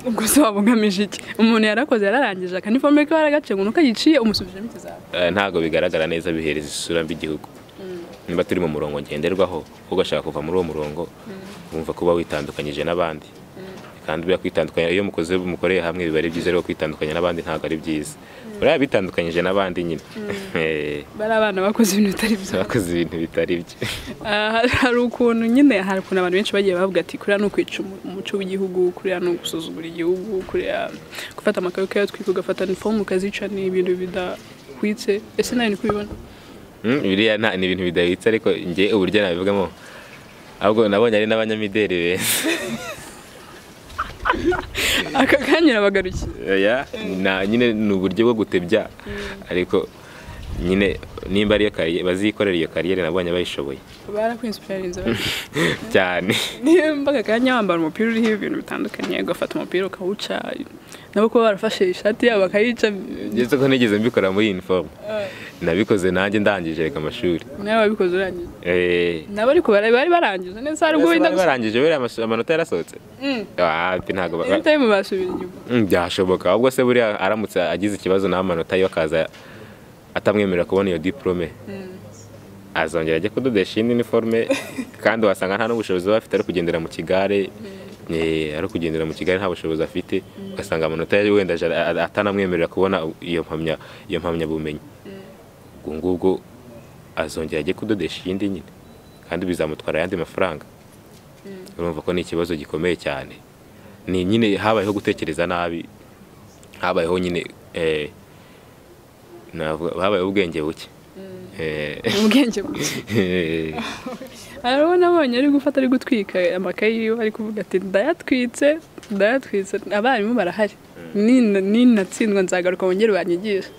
ubwo se wabugamije iki umuntu yarakoze yararangije akaniforme ko yaragace ngo nuko yiciye umusubijemo ikizamini ntago bigaragara neza bihereza isura mbi igihugu niba turi mu murongo ngenderwaho ugashaka kuva muri uwo murongo wumva kuba witandukanyije n'abandi kandi bya kwitandukanya iyo mukoreye hamwe biba ari byiza ariko kwitandukanya n'abandi ntago ari byiza buriya bitandukanyije n'abandi nyine bari abana bakoze ibintu bitari byo hari ukuntu nyine hari ukuntu abantu benshi bagiye bavuga ati kuriya ni ukwica umuco w'igihugu kuriya ni ugusuzugura igihugu kuriya gufata amakaye ukayatwika ugafata uniforme ukazica ni ibintu bidahwitse ese nawe ni kubibona biriya ni ibintu bidahwitse ariko nge uburyo nabivugamo ahubwo nabonye ari n'abanyamideli beza aka kanya nabagarukiye nyine ni uburyo bwo gutebya ariko nyine nimba ariyo kariyeri bazikorera iyo kariyeri nabonye bayishoboye barakwinspirarinze cyane nimba aka kanya wambara umupira uriho ibintu bitandukanye ugafata umupira ukawuca nabo kuba barafashe ishati yabo bakayica ngeze ko nigeze mbikora muri uniforme nabikoze nanjye ndangije reka amashuri nawe wabikoze urangije nabo ariko bari barangije neza hari ubwo wenda barangije buriya amanota yarasohotse ntabwo batari mu basubira inyuma byashoboka ahubwo se buriya aramutse agize ikibazo n'amanota yo akaza atamwemerera kubona iyo diplome azongera ajya kudodesha indi uniforme kandi wasanga nta n'ubushobozi bafite ari kugendera mu kigare nta bushobozi afite ugasanga amanota ye wenda atanamwemerera kubona iyo mpamyabumenyi ubwo ngubwo azongera ajya kudodesha iyindi nyine kandi bizamutwara ayandi mafaranga urumva ko ni ikibazo gikomeye cyane ni nyine habayeho gutekereza nabi habayeho nyine habayeho ubwenge buke ubwenge buke arabona abonye ari gufata ari gutwika amakayi ari kuvuga ati ndayatwitse abarimu barahari ninatsindwa nzagaruka wongere banyigisha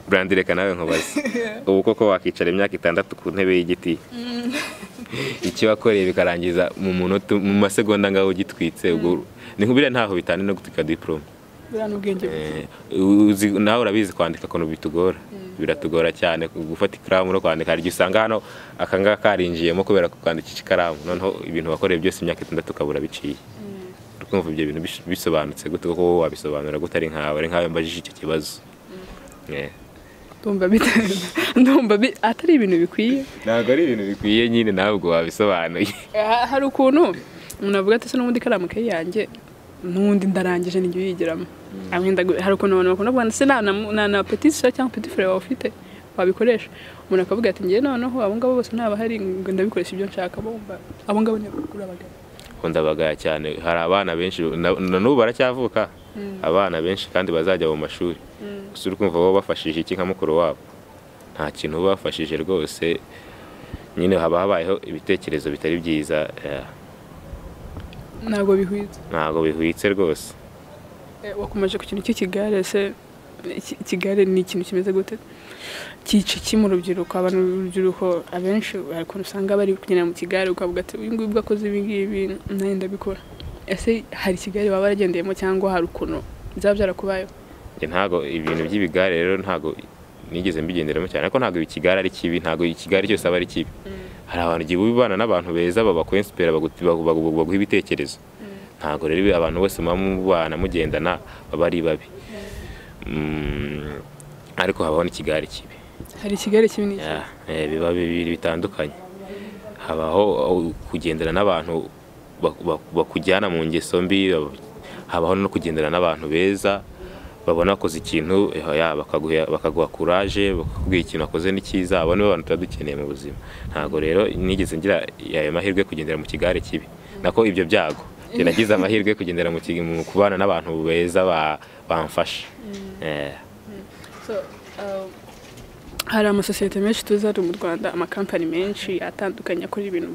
Brandi reka nawe nkubaze ubu koko wakicara imyaka 6 ku ntebe y'igiti iki wakoreye bikarangiza mu masegonda ngaho gitwitse ubwo ni nkubira ntaho bitane no gutwika diplome nawe urabizi kwandika kono bitugora biratugora cyane gufata ikaramu no kwandika hari gisanga hano akanga karinjiyemo kubera kwandikisha ikaramu noneho ibintu bakoreye byose imyaka 6 kabura biciye ukumva ibyo bintu bisobanutse gute koko wabisobanura gutari nkawe mbajije icyo kibazo ndumva atari ibintu bikwiye ntabwo ari ibintu bikwiye nyine ntabwo wabisobanuye hari ukuntu umuntu avuga ati se n'ubundi karamu ke yanjye n'undi ndarangije n'ijyo yigiramo hari ukuntu abantu bakunda kuvuga se na petit soeur cyangwa petit frère ufite wabikoresha umuntu akavuga ati ngiye noneho abo ngabo bose naba hari ngo ndabikoresha ibyo nshaka bomba abo ngabo ne kurabagaya ndabagaya cyane hari abana benshi n'ubu baracyavuka abana benshi kandi bazajya mu mashuri gusa uri kumva bo bafashije iki nka mukuru wabo nta kintu bafashije rwose nyine haba habayeho ibitekerezo bitari byiza ntago bihwitse rwose wakomeje ku kintu cy'ikigare se ikigare ni ikintu kimeze gute kici mu rubyiruko abantu urubyiruko abenshi ariko usanga bari kugendera mu kigare ukavuga ati uyu nguyu bwakoze ibi ngibi nanjye ndabikora ese hari ikigare baba baragendeyemo cyangwa hari ukuntu byaba byarakubayeho ntago ibintu by'ibigare rero ntago nigeze mbigenderamo cyane ariko ntago ikigare ari kibi ntago ikigare cyose aba ari kibi hari abantu giye bibana n'abantu beza babakwinspira baguha ibitekerezo ntago rero abantu bose mubana mugendana baba ari babi ariko habaho n'ikigare kibi hari ikigare kibi n'iki biba bibiri bitandukanye habaho kugendera n'abantu bakujyana mu ngeso mbi habaho no kugendera n'abantu beza babona koze ikintu bakaguha courage bakakubwira ikintu akoze n'icyiza abo nibo bantu tudukeneye mu buzima ntago rero nigeze ngira yayo mahirwe kugendera mu kigare kibi nako ibyo byago nagize amahirwe kugendera mu kubana n'abantu beza bamfasha hari amasosiyete menshi tuzi ari mu Rwanda amakampani menshi atandukanye akora ibintu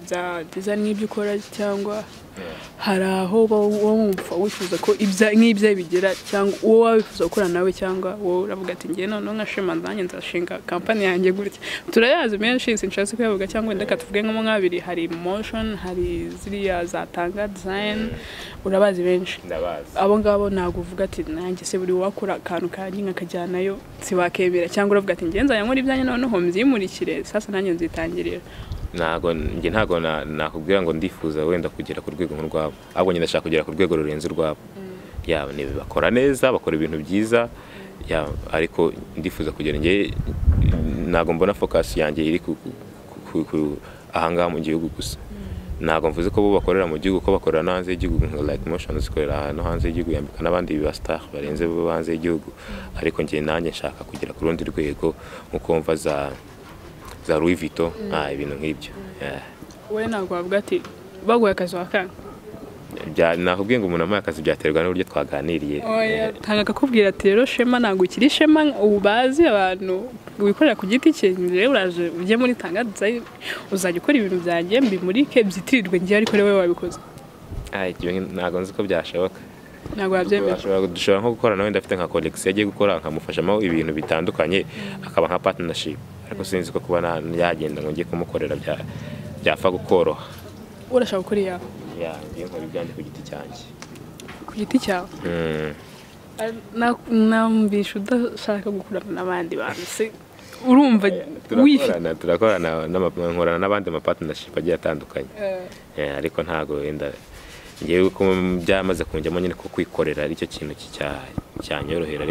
bya design n'ibyo ukora cyangwa hari aho wumva wifuza ko nk'ibyo bigira cyangwa uwo wifuza gukora nawe cyangwa wowe uravuga ati ngiye noneho nka Shema ndanjye nzashinga kampani yanjye gutya turayazi menshi sinshatse kuyavuga cyangwa ndeka tuvuge nko nk'abiri hari motion hari ziriya zatanga design urabazi benshi abo ngabo ntabwo uvuga ati nanjye se buri wakora akantu kanjye nkakajyanayo sibakemera cyangwa uravuga ati ngiye nzajya nkora ibyanjye noneho mbyimurikire sasa nanjye nzitangirira ntago nakubwira ngo ndifuza wenda kugera ku rwego rwabo ahubwo nyine ndashaka kugera ku rwego rurenze rwabo yaba niba bakora neza bakora ibintu byiza ariko ndifuza kugera ngiye ntago mbona focus yanjye iri ahangaha mu gihugu gusa ntago mvuze ko bo bakorera mu gihugu ko bakorera no hanze y'igihugu like motion zikorera no hanze y'igihugu yambika n'abandi ba star barenze bo hanze y'igihugu ariko ngiye nanjye nshaka kugera ku rundi rwego nkuko mva za Louis Vuitton ibintu nk'ibyo we ntabwo wavuga ati baguye akazi wakanga nakubwiye ngo umuntu amaye akazi byaterwa n'uburyo twaganiriye tanga akakubwira ati rero Shema ntabwo ukiri Shema ubu bazi abantu wikorera ku giti cye rero uraje ujye muri tanga design uzajya ukora ibintu byanjye mbimurike byitirirwe ngiye ariko rero wabikoze ntabwo nzi ko byashoboka ntabwo wabyemera dushobora nko gukora nawe ndafite nka collection yagiye gukora nkamufashamo ibintu bitandukanye akaba nka partnership ariko sinzi ko kuba yagenda ngo ngiye kumukorera byapfa gukoroha urashaka gukora iyawe ngiye nkora ibyanjye ku giti cyanjye ku giti cyawe nambisha udashaka gukorana n'abandi bantu se urumva turakorana nkorana n'abandi partnership agiye atandukanye ariko ntago wenda ngewe ko byamaze kunjyamo nyine ko kwikorera aricyo kintu cyanyorohera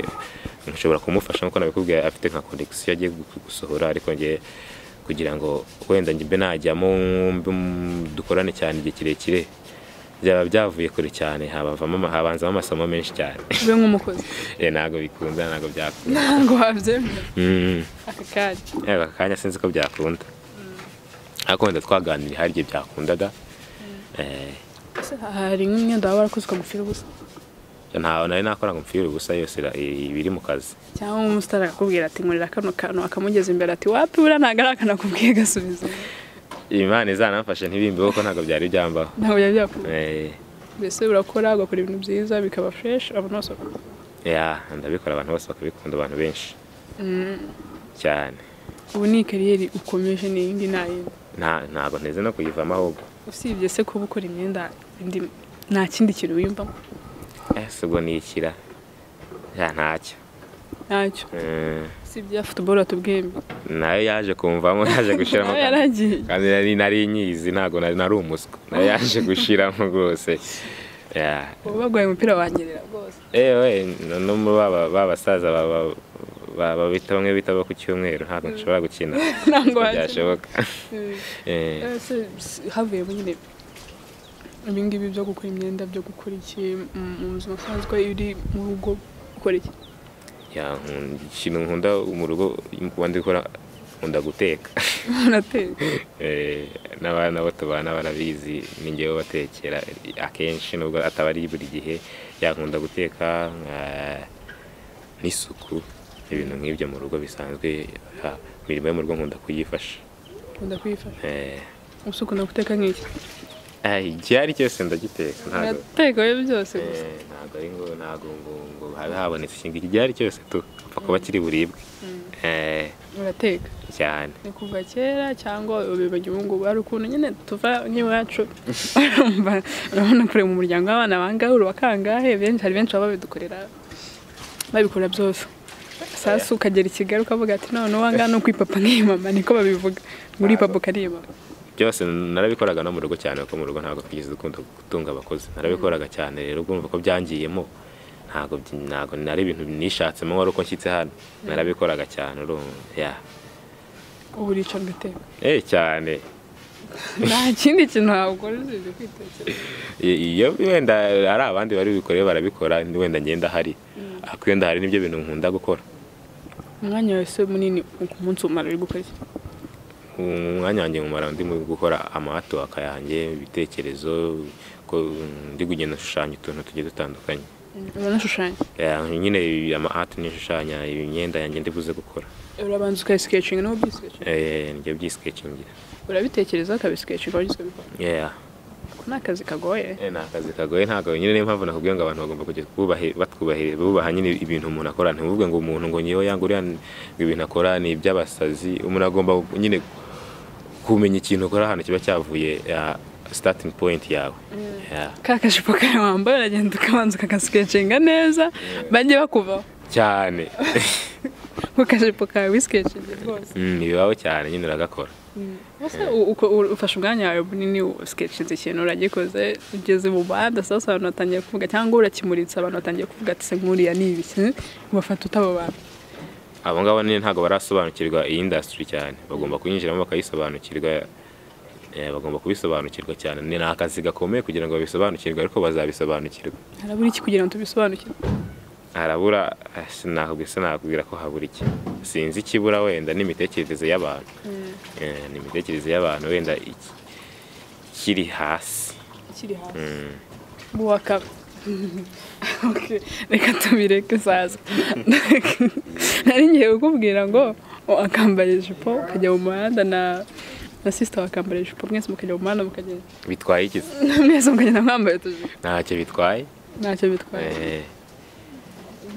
nshobora kumufasha nkuko nabikubwiye afite nka connection yagiye gusohora ariko ngiye kugira ngo wenda njye najyamo dukorane cyane igihe kirekire byaba byavuye kure cyane habanzamo amasomo menshi cyane ube nk'umukozi ntago bikunda ntago byakunda ntago wabyemera aka kanya sinzi ko byakunda ariko wenda twaganiriye hari igihe byakundaga hari nk'imyenda waba warakoze ukagupfira ubusa ntawe nari nakora ngo mpfire ubusa yose ibiri mu kazi cyangwa umusitari akakubwira ati nkurira kano kantu akamugeza imbere ati wapi buriya ntabwo ari akanakubwiye gasubiza Imana izanamfashe ntibimbeho ko ntabwo byari byambaho ntabwo byari byakunda mbese urakora ugakora ibintu byiza bikaba fresh abantu bose ndabikora abantu bose bakabikunda abantu benshi cyane ubu ni kariyeri ukomeje n'iyindi nayindi ntabwo nteze no kuyivamo ahubwo usibye se kuba ukora imyenda nta kindi kintu wiyumvamo ubwo nikira ntacyo usibye ya football watubwembe nayo yaje kumvamo yaje gushiramo kandi nari nyizi ntago nari umuswa nayo yaje gushiramo rwose bagwaye umupira wanyerera rwose no mu babasaza bita bamwe bita ku cyumweru ntabwo nshobora gukina ntabwo byashoboka havuyemo nyine ibingibi byo gukora imyenda byo gukora iki mu buzima busanzwe uri mu rugo ukora iki? Ikintu nkunda mu rugo kuba ndi gukora nkunda guteka. Urateka? N'abana bo tubana barabizi ni njyewe batekera akenshi nubwo ataba ari buri gihe nkunda guteka n'isuku ibintu nk'ibyo mu rugo bisanzwe imirimo yo mu rugo nkunda kuyifasha. Usuku no guteka nk'iki? Igihari cyose ndagiteka ntateka we byose gusa ntabwo ari ngo habe habonetse ikintu igihari cyose apfa kuba kiri buribwe. Urateka cyane ni kuva kera cyangwa ubibagiwe ubu ngubu? Hari ukuntu nyine tuva nk'iwacu urabona kure mu muryango w'abana bangahe uri bakangahe hari benshi baba babidukorera babikora byose. Sasa ukagera i Kigali ukavuga ati none wanga no kwipapa nk'iyi mama niko babivuga muri papa ukariba. Byose narabikoraga no mu rugo cyane kuko mu rugo ntabwo twigeze dukunda gutunga abakozi. Narabikoraga cyane rero urumva ko byangiyemo ntabwo nari ibintu nishatsemo wari uko nshyitse hano. Narabikoraga cyane urumva ubu uricara ugateka cyane. nta kindi kintu wakora usibye kwitekera. Iyo wenda ari abandi bari bikoreye barabikora wenda ngenda hari ariko wenda hari n'ibyo bintu nkunda gukora. Umwanya wese munini ku munsi umara uri gukora iki? Umwanya wanjye mumara ndi mu gukora amato akayanjye ibitekerezo ko ndi kugenda shushanya utuntu tugiye dutandukanye. Uranashushanya? Nyine ama-art nishushanya imyenda yanjye ndibuze gukora. Urabanza ukayisketching no bysketching? Njye bysketching. Urabitekereza ukabisketching wagizwe bikora? Ni akazi kagoye? Ni akazi kagoye ntabwo nyine niyo mpamvu nakubwiye ngo abantu bagomba kujya bubaha nyine ibintu umuntu akora. Ntimuvuge ngo umuntu ngo nyewe yanguriya ibintu akora ni iby'abasazi. Umuntu agomba nyine kumenya ikintu ukora ahantu kiba cyavuye starting point yawe. Kakajipo kawe wambaye uragenda ukabanza ukagasketchinga neza bajye bakuvaho cyane. Kakajipo kawe wisketchinga rwose? Bibaho cyane nyine uragakora. Ufashe umwanya wawe munini usketchinze ikintu uragikoze ugeze mu banda sasa abantu batangiye kuvuga cyangwa urakimuritse abantu batangiye kuvuga ati se nkuriya ni ibiki ubafata utabo bantu? Abo ngabo ni ntabwo barasobanukirwa iyi industry cyane. Bagomba kuyinjiramo bakayisobanukirwa. Bagomba kubisobanukirwa cyane. Ni akazi gakomeye kugira ngo babisobanukirwe ariko bazabisobanukirwa. Harabura iki kugira ngo tubisobanukirwe? Harabura nakubwira ko habura iki. Sinzi ikibura wenda n'imitekerereze y'abantu. N'imitekerereze y'abantu wenda kiri hasi. Buwaka. Okay, reka tubireke sasa. Nari ngiye kukubwira ngo akambara ijipo ukajya mu muhanda na sister wakambara ijipo mwese mukajya mu muhanda mukagenda. Bitwaye iki? Mwese mukagenda mwambaye utujipo. Ntacyo bitwaye.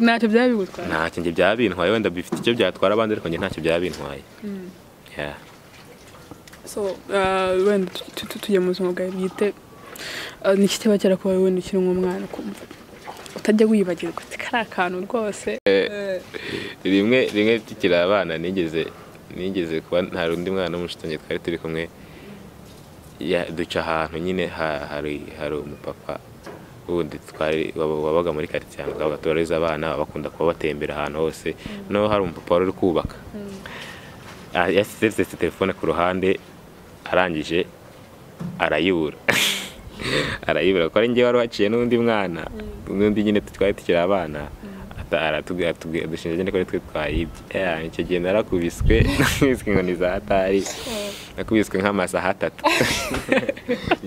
Ntacyo byaba bigutwaye? Ntacyo njye byaba bintwaye wenda bifite icyo byatwara abandi ariko njye ntacyo byaba bintwaye. So wenda tujye mu buzima bwawe bwite ni iki kiba cyarakubaye wenda ukiri nk'umwana kumva utajya wibagirwa ati kari akantu rwose? Rimwe tukiri abana nigeze kuba hari undi mwana w'umushitange twari turi kumwe duca ahantu nyine hari umupapa wundi wabaga muri quartier yangu abatoreza abana bakunda kuba batembera ahantu hose no hari umupapa wari kubaka yasize telefone ku ruhande arangije arayibura ko ari njye wari waciye n'undi mwana n'undi nyine twari tukiri abana aratubwira dushinje nyine ko twe twayibye. Icyo gihe narakubiswe ngo ni za atari nakubiswe nk'amasaha 3.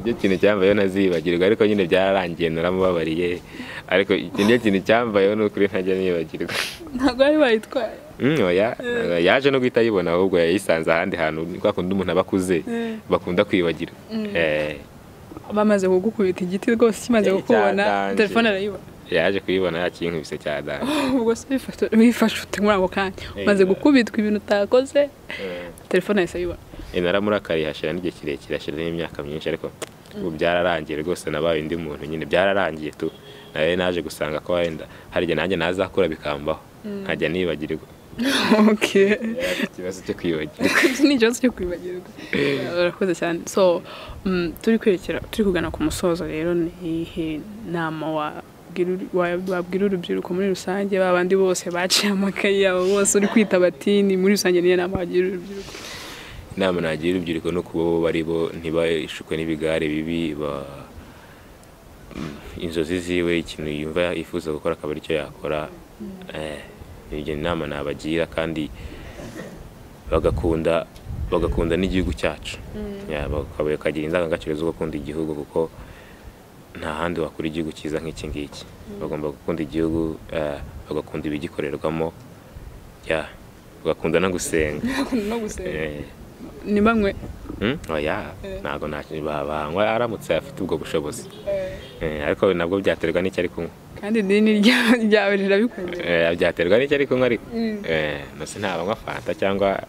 Icyo kintu cyambayeho ntazibagirwa ariko nyine byararangiye naramubabariye ariko icyo kintu cyambayeho n'ukuri ntajya nibagirwa. Ntabwo ari bayitwaye? Yaje no guhita ayibona ahubwo yayisanze ahandi hantu kwa kundi umuntu abakuze bakunda kwibagirwa. Bamaze kugukubita igiti rwose kimaze kukubona telefone arayibona? Yaje kuyibona yakinkubise cyane. Ubwo se wifashe ute muri ako kanya maze gukubitwa ibintu utakoze telefone yahise ayibona? Naramurakariye hashira n'igihe kirekire hashira n'imyaka myinshi ariko ubu byararangiye rwose nabaye indi muntu nyine byararangiye tu. Naje gusanga ko wenda hari igihe nanjye nazakura bikambaho nkajya nibagirwa. Okay. Ikibazo cyo kwibagirwa. Ni ikibazo cyo kwibagirwa. Urakoze cyane. So turi kugana ku musozo rero ni nama wabwira urubyiruko muri rusange babandi bose baciye amakayi yabo bose uri kwita batini muri rusange niyo nama wagira urubyiruko? Inama nagira urubyiruko no kuba bari bo ntibashukwe n'ibigare bibi inzozi ziwe ikintu yumva yifuza gukora akaba aricyo yakora. Ibyo inama nabagira kandi bagakunda n'igihugu cyacu. Bakagira indangagaciro zo gukunda igihugu kuko nta handi wakura igihugu cyiza nk'iki ngiki. Bagomba gukunda igihugu, bagakunda ibigikorerwamo, bagakunda no gusenga. Ni bamwe oya ntago banywa aramutse afite ubwo bushobozi. Ariko nabwo byaterwa n'icyo ari kunywa. kandi idini ryawe rirabikunda. Byaterwa n'icyo ari kunywa ariko nose ntabanywa fanta cyangwa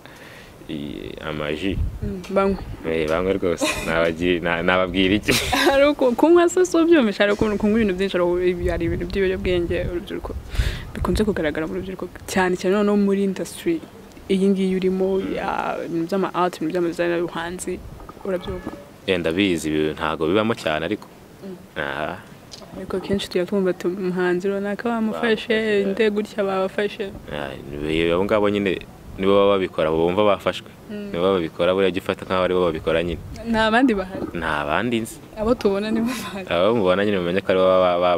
amaji. Banywe rwose nababwira iki. Ari kunywa se so byumvisha ari kunywa ibintu byinshi ari ibintu by'ibiyobyabwenge urubyiruko bikunze kugaragara mu rubyiruko cyane cyane no muri industry iyi ngiyi urimo ibintu by'ama art ibintu by'ama design n'ubuhanzi urabyumva. Ndabizi ntago bibamo cyane ariko ariko kenshi tuyatumva umuhanzi runaka bamufashe inde gutya babafashe. Abo ngabo nyine nibo baba babikora bumva bafashwe. Nibo babikora buriya gifata nk'aho ari bo babikora nyine. Nta bandi bahari. Nta bandi nzi. Abo tubona nibo bahari. Abo mubona nyine mumenye ko ari bo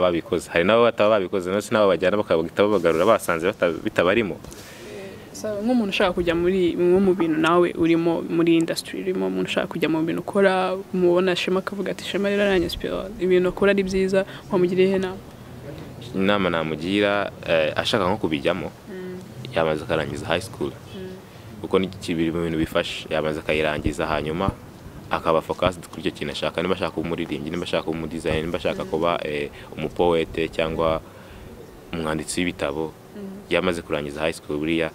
babikoze. Hari nabo bataba babikoze nose nabo bajyana bakabagita babagarura basanze bitabarimo. Nk'umuntu ushaka kujya mu bintu nawe urimo muri industry urimo umuntu ushaka kujya mu bintu ukora umubona Shema akavuga ati Shema rero aranyespira ibintu ukora ari byiza wamugiriye inama namugira ashaka nko kubijyamo yamaze akarangiza high school kuko n'ikibiri mu bintu bifasha yamaze akayirangiza hanyuma akaba focused kuri icyo kintu ashaka. Niba ashaka umuririmbyi, niba ashaka umudesign, niba ashaka kuba umupoete cyangwa umwanditsi w'ibitabo yamaze kurangiza high school buriya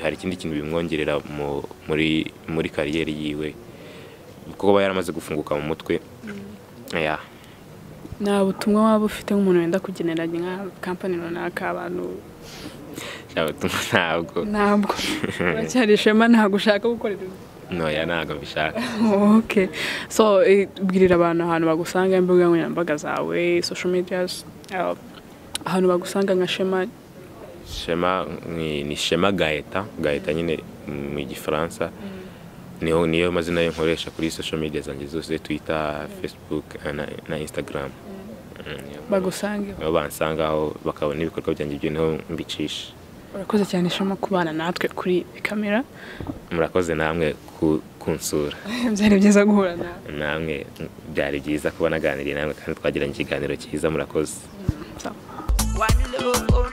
hari ikindi kintu bimwongerera muri kariyeri yiwe kuko aba yaramaze gufunguka mu mutwe. Nta butumwa waba ufite nk'umuntu wenda kugenera nka company runaka abantu? Ntabwo uracyari Shema ntabwo ushaka gukorera noya ntabwo mbishaka. Okay, so bwirira abantu ahantu bagusanga imbuga nkoranyambaga zawe social media ahantu bagusanga nka Shema ni Shema Gaeta nyine mu Gifaransa. Niyo mazina yo nkoresha kuri social media zanjye zose, Twitter, Facebook na Instagram. Bansangaho bakabona ibikorwa byanjye byo niho mbicisha. Urakoze cyane Shema kubana natwe kuri kamera. Murakoze namwe kunsura. Byari byiza guhura namwe. Byari byiza kuba naganiriye namwe kandi twagiranye ikiganiro cyiza. Murakoze. One love.